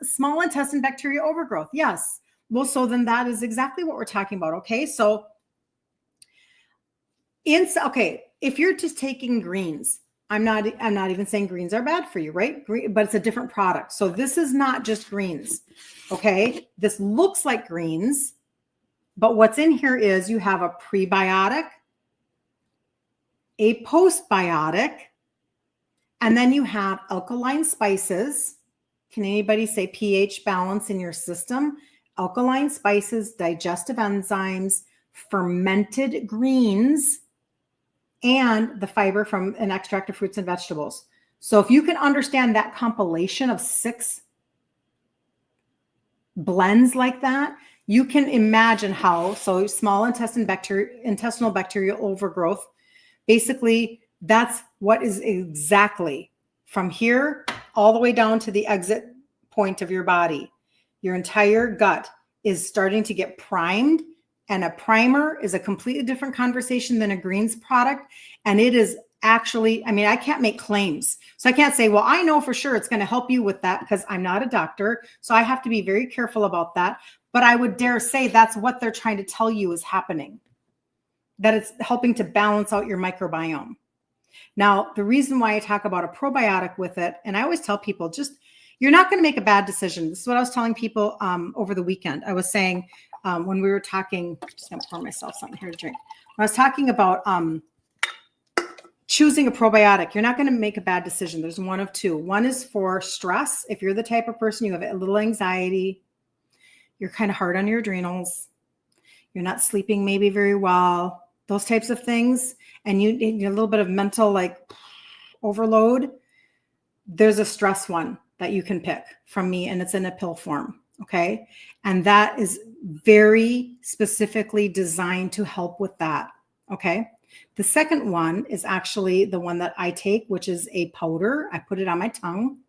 small intestine bacteria overgrowth. Yes. Well, so then that is exactly what we're talking about. Okay. So if you're just taking greens, I'm not even saying greens are bad for you, right? But it's a different product. So this is not just greens. Okay. This looks like greens, but what's in here is you have a prebiotic, a postbiotic, and then you have alkaline spices. Can anybody say pH balance in your system? Alkaline spices, digestive enzymes, fermented greens, and the fiber from an extract of fruits and vegetables. So if you can understand that compilation of 6 blends like that, you can imagine how, so small intestinal bacterial overgrowth, basically that's what is exactly from here all the way down to the exit point of your body. Your entire gut is starting to get primed. And a primer is a completely different conversation than a greens product. And it is actually, I can't make claims. So I can't say, well, I know for sure it's going to help you with that because I'm not a doctor. So I have to be very careful about that. But I would dare say that's what they're trying to tell you is happening, that it's helping to balance out your microbiome. Now, the reason why I talk about a probiotic with it, and I always tell people just, You're not going to make a bad decision. This is what I was telling people over the weekend. I was saying when we were talking, just going to pour myself something here to drink. When I was talking about choosing a probiotic, you're not going to make a bad decision. There's one of two. One is for stress. If you're the type of person, you have a little anxiety, you're kind of hard on your adrenals, you're not sleeping maybe very well, those types of things, and you need a little bit of mental like overload, there's a stress one that you can pick from me, and it's in a pill form. Okay. And that is very specifically designed to help with that. Okay. The second one is actually the one that I take, which is a powder. I put it on my tongue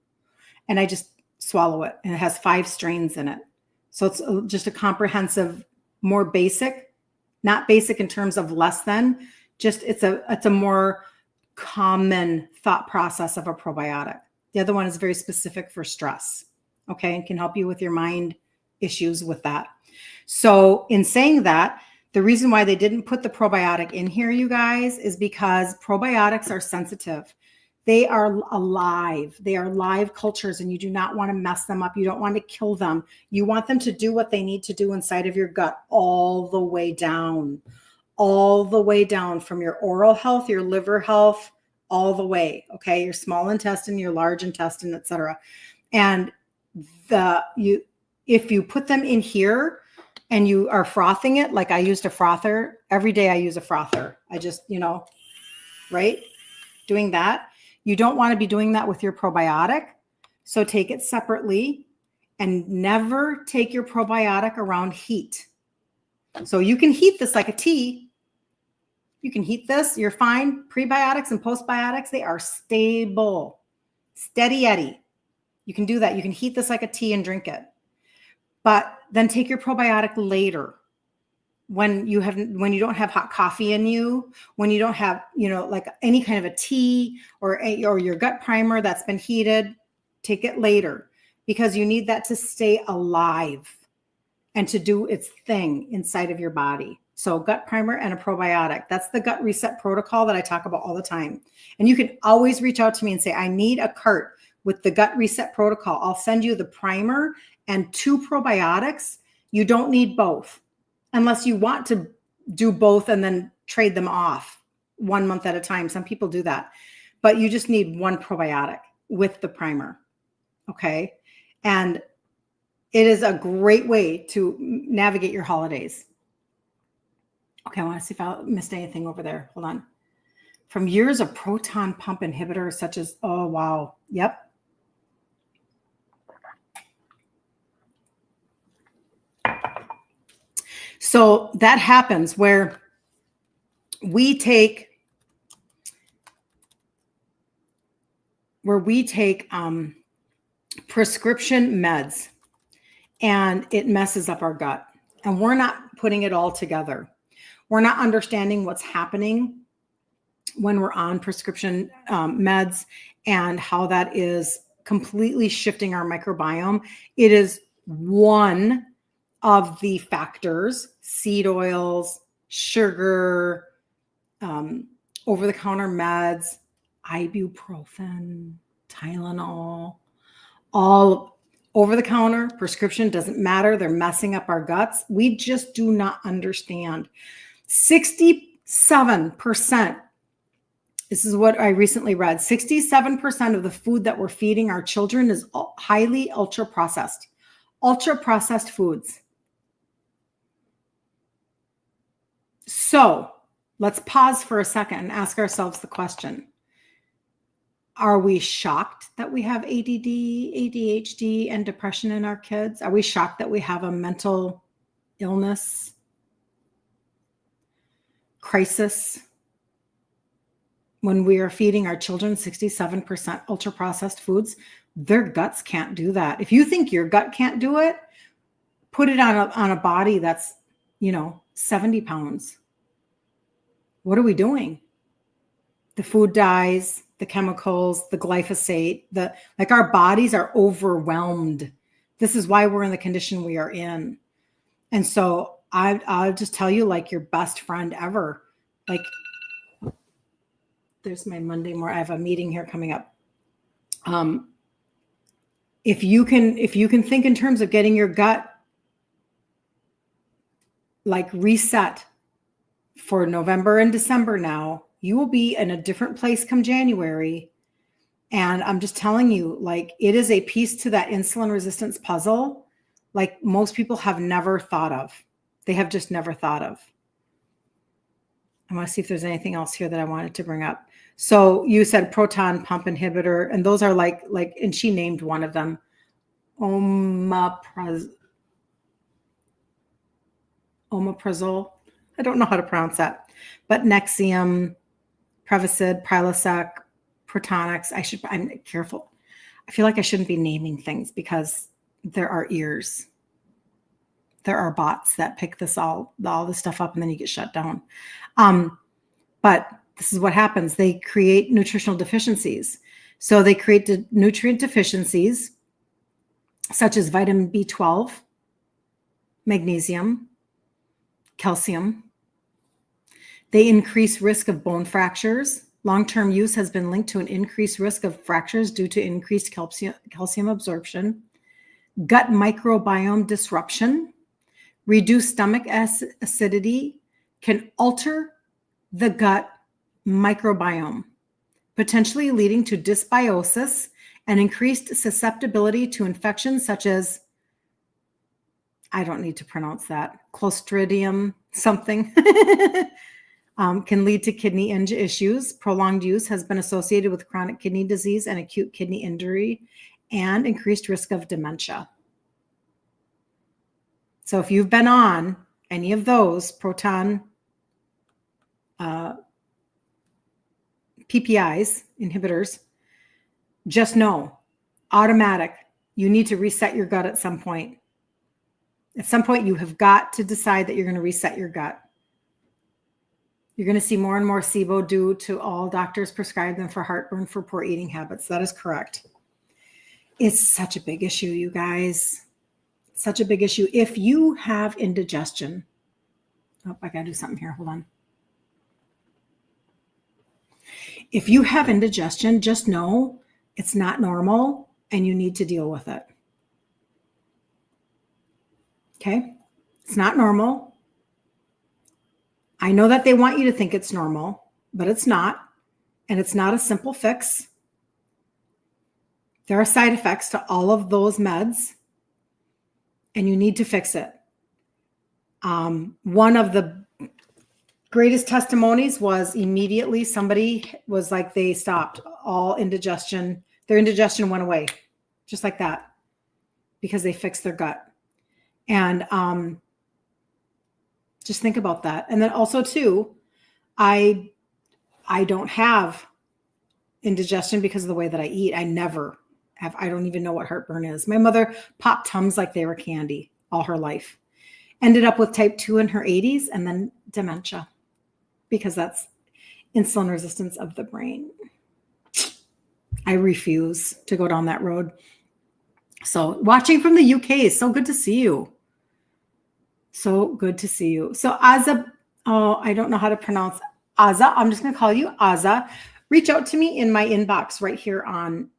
and I just swallow it. And it has 5 strains in it. So it's just a comprehensive, more basic, not basic in terms of less than, just it's a more common thought process of a probiotic. The other one is very specific for stress. Okay. And can help you with your mind issues with that. So in saying that, the reason why they didn't put the probiotic in here, you guys, is because probiotics are sensitive. They are alive. They are live cultures, and you do not want to mess them up. You don't want to kill them. You want them to do what they need to do inside of your gut all the way down from your oral health, your liver health, all the way. Okay. Your small intestine, your large intestine, etc. And if you put them in here, and you are frothing it, like I used a frother. Every day I use a frother. I just, right? Doing that. You don't want to be doing that with your probiotic. So take it separately and never take your probiotic around heat. So you can heat this like a tea. You can heat this. You're fine. Prebiotics and postbiotics, they are stable. Steady Eddie. You can do that. You can heat this like a tea and drink it. But then take your probiotic later when you don't have hot coffee in you, when you don't have, like any kind of a tea or your gut primer that's been heated, take it later because you need that to stay alive and to do its thing inside of your body. So gut primer and a probiotic, that's the gut reset protocol that I talk about all the time. And you can always reach out to me and say, I need a cart with the gut reset protocol. I'll send you the primer and 2 probiotics. You don't need both unless you want to do both and then trade them off 1 month at a time. Some people do that, but you just need 1 probiotic with the primer. Okay. And it is a great way to navigate your holidays. Okay. I want to see if I missed anything over there. Hold on. From years of proton pump inhibitors, such as, oh, wow. Yep. So that happens where we take prescription meds and it messes up our gut, and we're not putting it all together. We're not understanding what's happening when we're on prescription meds and how that is completely shifting our microbiome. It is one of the factors: seed oils, sugar, over-the-counter meds, ibuprofen, Tylenol, all over-the-counter, prescription, doesn't matter. They're messing up our guts. We just do not understand. 67%, this is what I recently read, 67% of the food that we're feeding our children is highly ultra-processed foods. So let's pause for a second and ask ourselves the question: are we shocked that we have ADD, ADHD, and depression in our kids? Are we shocked that we have a mental illness crisis when we are feeding our children 67% ultra-processed foods? Their guts can't do that. If you think your gut can't do it, put it on a body that's, 70 pounds. What are we doing? The food dyes, the chemicals, the glyphosate, our bodies are overwhelmed. This is why we're in the condition we are in. And so I'll just tell you, like, your best friend ever, like, there's my Monday morning. I have a meeting here coming up. if you can think in terms of getting your gut like reset for November and December now, you will be in a different place come January. And I'm just telling you, like, it is a piece to that insulin resistance puzzle like most people have never thought of. They have just never thought of. I want to see if there's anything else here that I wanted to bring up. So you said proton pump inhibitor, and those are like, and she named one of them, omeprazole. I don't know how to pronounce that, but Nexium, Prevacid, Prilosec, Protonix. I'm careful. I feel like I shouldn't be naming things because there are ears. There are bots that pick all this stuff up, and then you get shut down. But this is what happens. They create nutritional deficiencies. So they create nutrient deficiencies such as vitamin B12, magnesium, calcium. They increase risk of bone fractures. Long-term use has been linked to an increased risk of fractures due to increased calcium absorption, gut microbiome disruption, reduced stomach acidity, can alter the gut microbiome, potentially leading to dysbiosis and increased susceptibility to infections such as, I don't need to pronounce that, Clostridium something. Can lead to kidney issues. Prolonged use has been associated with chronic kidney disease and acute kidney injury and increased risk of dementia. So if you've been on any of those proton PPIs, inhibitors, just know, automatic, you need to reset your gut at some point. At some point, you have got to decide that you're going to reset your gut. You're going to see more and more SIBO due to all doctors prescribe them for heartburn for poor eating habits. That is correct. It's such a big issue, you guys. Such a big issue. If you have indigestion, I got to do something here. Hold on. If you have indigestion, just know it's not normal and you need to deal with it. Okay? It's not normal. I know that they want you to think it's normal, but it's not. And it's not a simple fix. There are side effects to all of those meds, and you need to fix it. One of the greatest testimonies was immediately somebody was like, they stopped all indigestion. Their indigestion went away just like that because they fixed their gut. And just think about that. And then also too, I don't have indigestion because of the way that I eat. I never have. I don't even know what heartburn is. My mother popped Tums like they were candy all her life. Ended up with type 2 in her 80s and then dementia because that's insulin resistance of the brain. I refuse to go down that road. So watching from the UK is so good to see you. So good to see you. So Aza, I don't know how to pronounce Aza. I'm just going to call you Aza. Reach out to me in my inbox right here on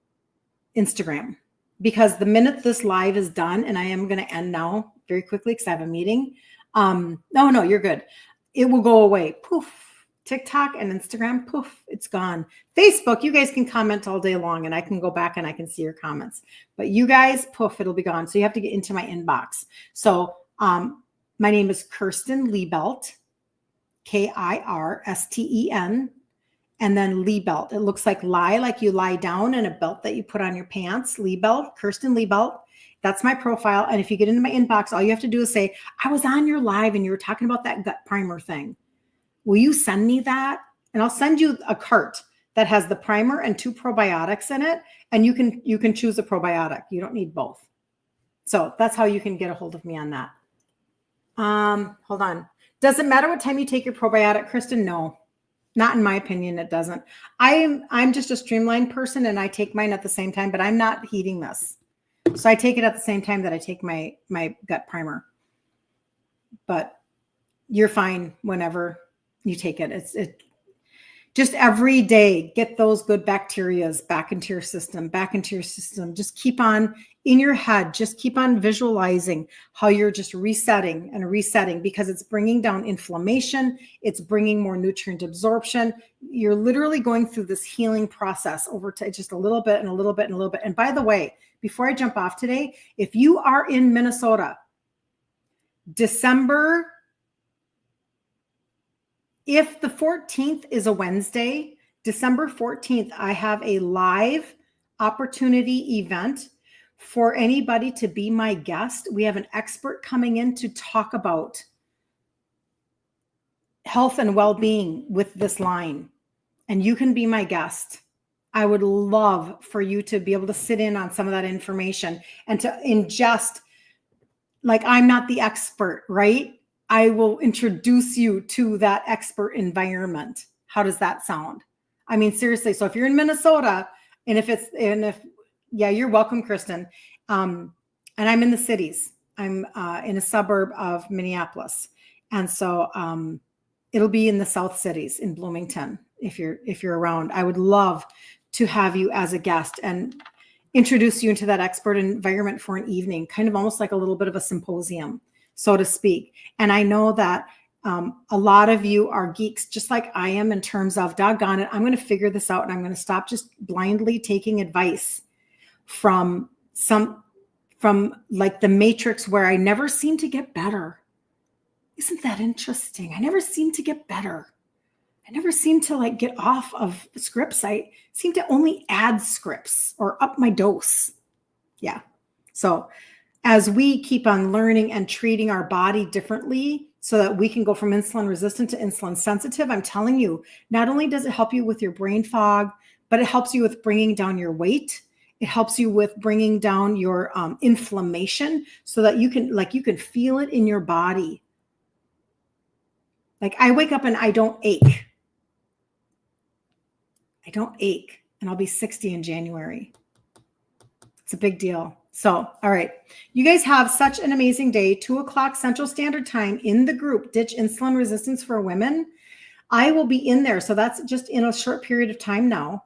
Instagram, because the minute this live is done, and I am going to end now very quickly because I have a meeting. No, you're good. It will go away. Poof. TikTok and Instagram, poof, it's gone. Facebook, you guys can comment all day long and I can go back and I can see your comments. But you guys, poof, it'll be gone. So you have to get into my inbox. So my name is Kirsten Liebelt, Kirsten, and then Liebelt. It looks like lie, like you lie down, and a belt that you put on your pants. Liebelt, Kirsten Liebelt. That's my profile. And if you get into my inbox, all you have to do is say, I was on your live and you were talking about that gut primer thing. Will you send me that? And I'll send you a cart that has the primer and 2 probiotics in it. And you can choose a probiotic. You don't need both. So that's how you can get a hold of me on that. Hold on. Does it matter what time you take your probiotic, Kristen? No, not in my opinion. It doesn't. I'm just a streamlined person and I take mine at the same time, but I'm not heating this. So I take it at the same time that I take my gut primer, but you're fine whenever you take it. Just every day, get those good bacterias back into your system, Just keep on in your head, just keep on visualizing how you're just resetting and resetting, because it's bringing down inflammation. It's bringing more nutrient absorption. You're literally going through this healing process over to just a little bit and a little bit and a little bit. And by the way, before I jump off today, if you are in Minnesota, December, if the 14th is a Wednesday, December 14th, I have a live opportunity event for anybody to be my guest. We have an expert coming in to talk about health and well-being with this line, and you can be my guest. I would love for you to be able to sit in on some of that information and to ingest, like, I'm not the expert, right? I will introduce you to that expert environment. How does that sound? I mean, seriously. So if you're in Minnesota, yeah, you're welcome, Kristen. And I'm in the cities. I'm in a suburb of Minneapolis. And so it'll be in the South cities in Bloomington. If you're around, I would love to have you as a guest and introduce you into that expert environment for an evening, kind of almost like a little bit of a symposium, so to speak. And I know that a lot of you are geeks, just like I am, in terms of, doggone it, I'm going to figure this out, and I'm going to stop just blindly taking advice from like the Matrix, where I never seem to get better. Isn't that interesting? I never seem to get better. I never seem to like get off of scripts. I seem to only add scripts or up my dose. Yeah. So as we keep on learning and treating our body differently so that we can go from insulin resistant to insulin sensitive, I'm telling you, not only does it help you with your brain fog, but it helps you with bringing down your weight. It helps you with bringing down your inflammation so that you can feel it in your body. Like, I wake up and I don't ache. I don't ache, and I'll be 60 in January. It's a big deal. So, all right. You guys have such an amazing day. 2:00 Central Standard Time in the group, Ditch Insulin Resistance for Women. I will be in there. So that's just in a short period of time now.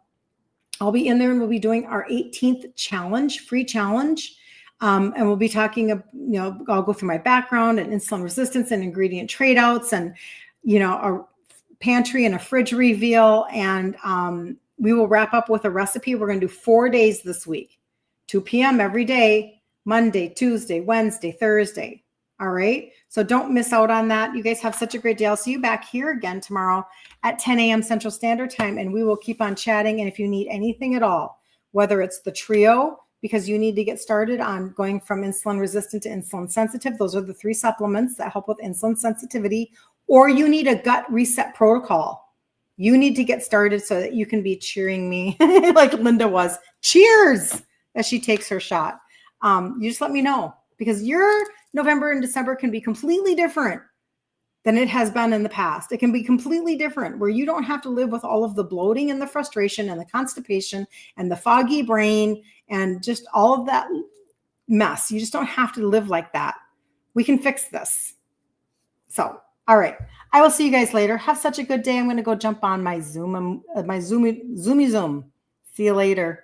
I'll be in there, and we'll be doing our 18th challenge, free challenge. And we'll be talking, I'll go through my background and insulin resistance and ingredient trade outs, and, a pantry and a fridge reveal. And we will wrap up with a recipe. We're going to do 4 days this week, 2 p.m. every day, Monday, Tuesday, Wednesday, Thursday. All right. So don't miss out on that. You guys have such a great day. I'll see you back here again tomorrow at 10 a.m. Central Standard Time, and we will keep on chatting. And if you need anything at all, whether it's the trio, because you need to get started on going from insulin resistant to insulin sensitive, those are the 3 supplements that help with insulin sensitivity, or you need a gut reset protocol. You need to get started so that you can be cheering me like Linda was. Cheers as she takes her shot. You just let me know, because your November and December can be completely different than it has been in the past. It can be completely different, where you don't have to live with all of the bloating and the frustration and the constipation and the foggy brain and just all of that mess. You just don't have to live like that. We can fix this. So, all right. I will see you guys later. Have such a good day. I'm going to go jump on my Zoom. See you later.